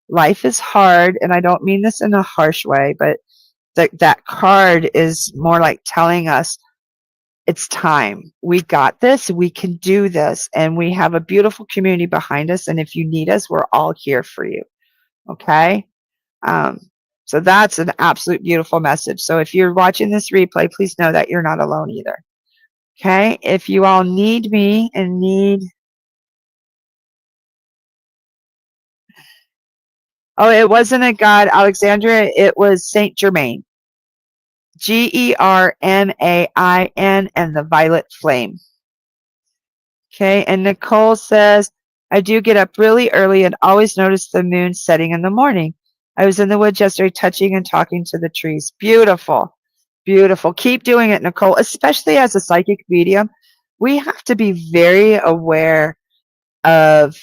Life is hard, and I don't mean this in a harsh way, but that card is more like telling us it's time. We got this. We can do this. And we have a beautiful community behind us. And if you need us, we're all here for you. Okay? So that's an absolute beautiful message. So if you're watching this replay, please know that you're not alone either. Okay? If you all need me and need... Oh, it wasn't a god, Alexandria. It was Saint Germain. Germain and the violet flame. Okay, and Nicole says, I do get up really early and always notice the moon setting in the morning. I was in the woods yesterday touching and talking to the trees. Beautiful. Beautiful. Keep doing it, Nicole, especially as a psychic medium. We have to be very aware of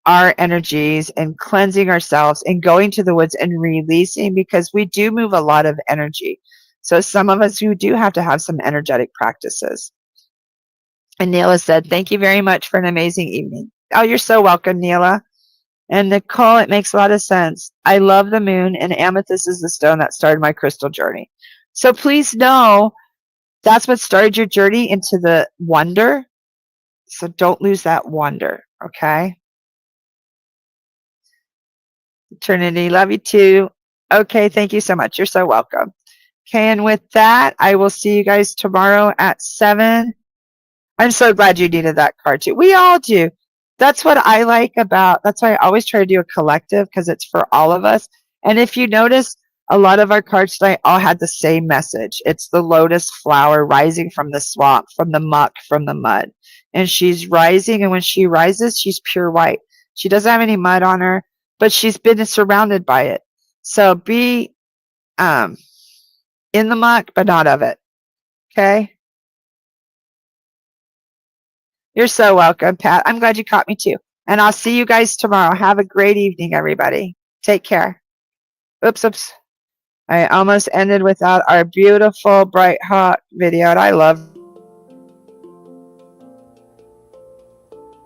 our energies and cleansing ourselves and going to the woods and releasing, because we do move a lot of energy. So some of us who do have to have some energetic practices. And Neela said, thank you very much for an amazing evening. Oh, you're so welcome, Neela. And Nicole, it makes a lot of sense. I love the moon, and amethyst is the stone that started my crystal journey. So please know that's what started your journey into the wonder. So don't lose that wonder, okay? Trinity, love you too. Okay, thank you so much. You're so welcome. Okay, and with that, I will see you guys tomorrow at 7. I'm so glad you needed that card too. We all do. That's what I like about, that's why I always try to do a collective, because it's for all of us. And if you notice, a lot of our cards tonight all had the same message. It's the lotus flower rising from the swamp, from the muck, from the mud. And she's rising, and when she rises, she's pure white. She doesn't have any mud on her, but she's been surrounded by it. So be in the muck, but not of it. Okay? You're so welcome, Pat. I'm glad you caught me too. And I'll see you guys tomorrow. Have a great evening, everybody. Take care. Oops. I almost ended without our beautiful Bright Hawk video, and I love.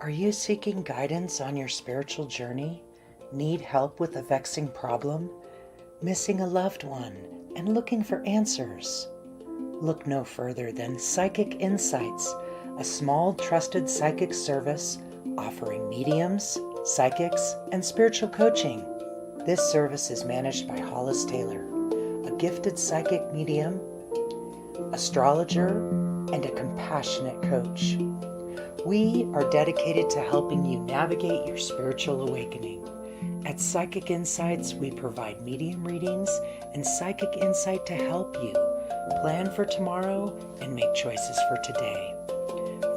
Are you seeking guidance on your spiritual journey? Need help with a vexing problem? Missing a loved one and looking for answers? Look no further than Psychic Insights, a small trusted psychic service offering mediums, psychics, and spiritual coaching. This service is managed by Hollis Taylor, a gifted psychic medium, astrologer, and a compassionate coach. We are dedicated to helping you navigate your spiritual awakening. At Psychic Insights, we provide medium readings and psychic insight to help you plan for tomorrow and make choices for today.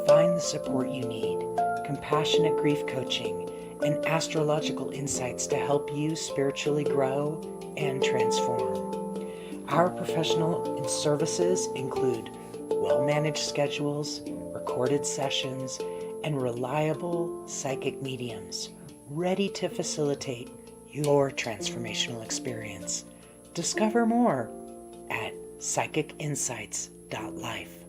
Find the support you need, compassionate grief coaching, and astrological insights to help you spiritually grow and transform. Our professional services include well-managed schedules, recorded sessions, and reliable psychic mediums ready to facilitate your transformational experience. Discover more at psychicinsights.life.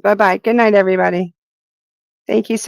Bye-bye. Good night, everybody. Thank you so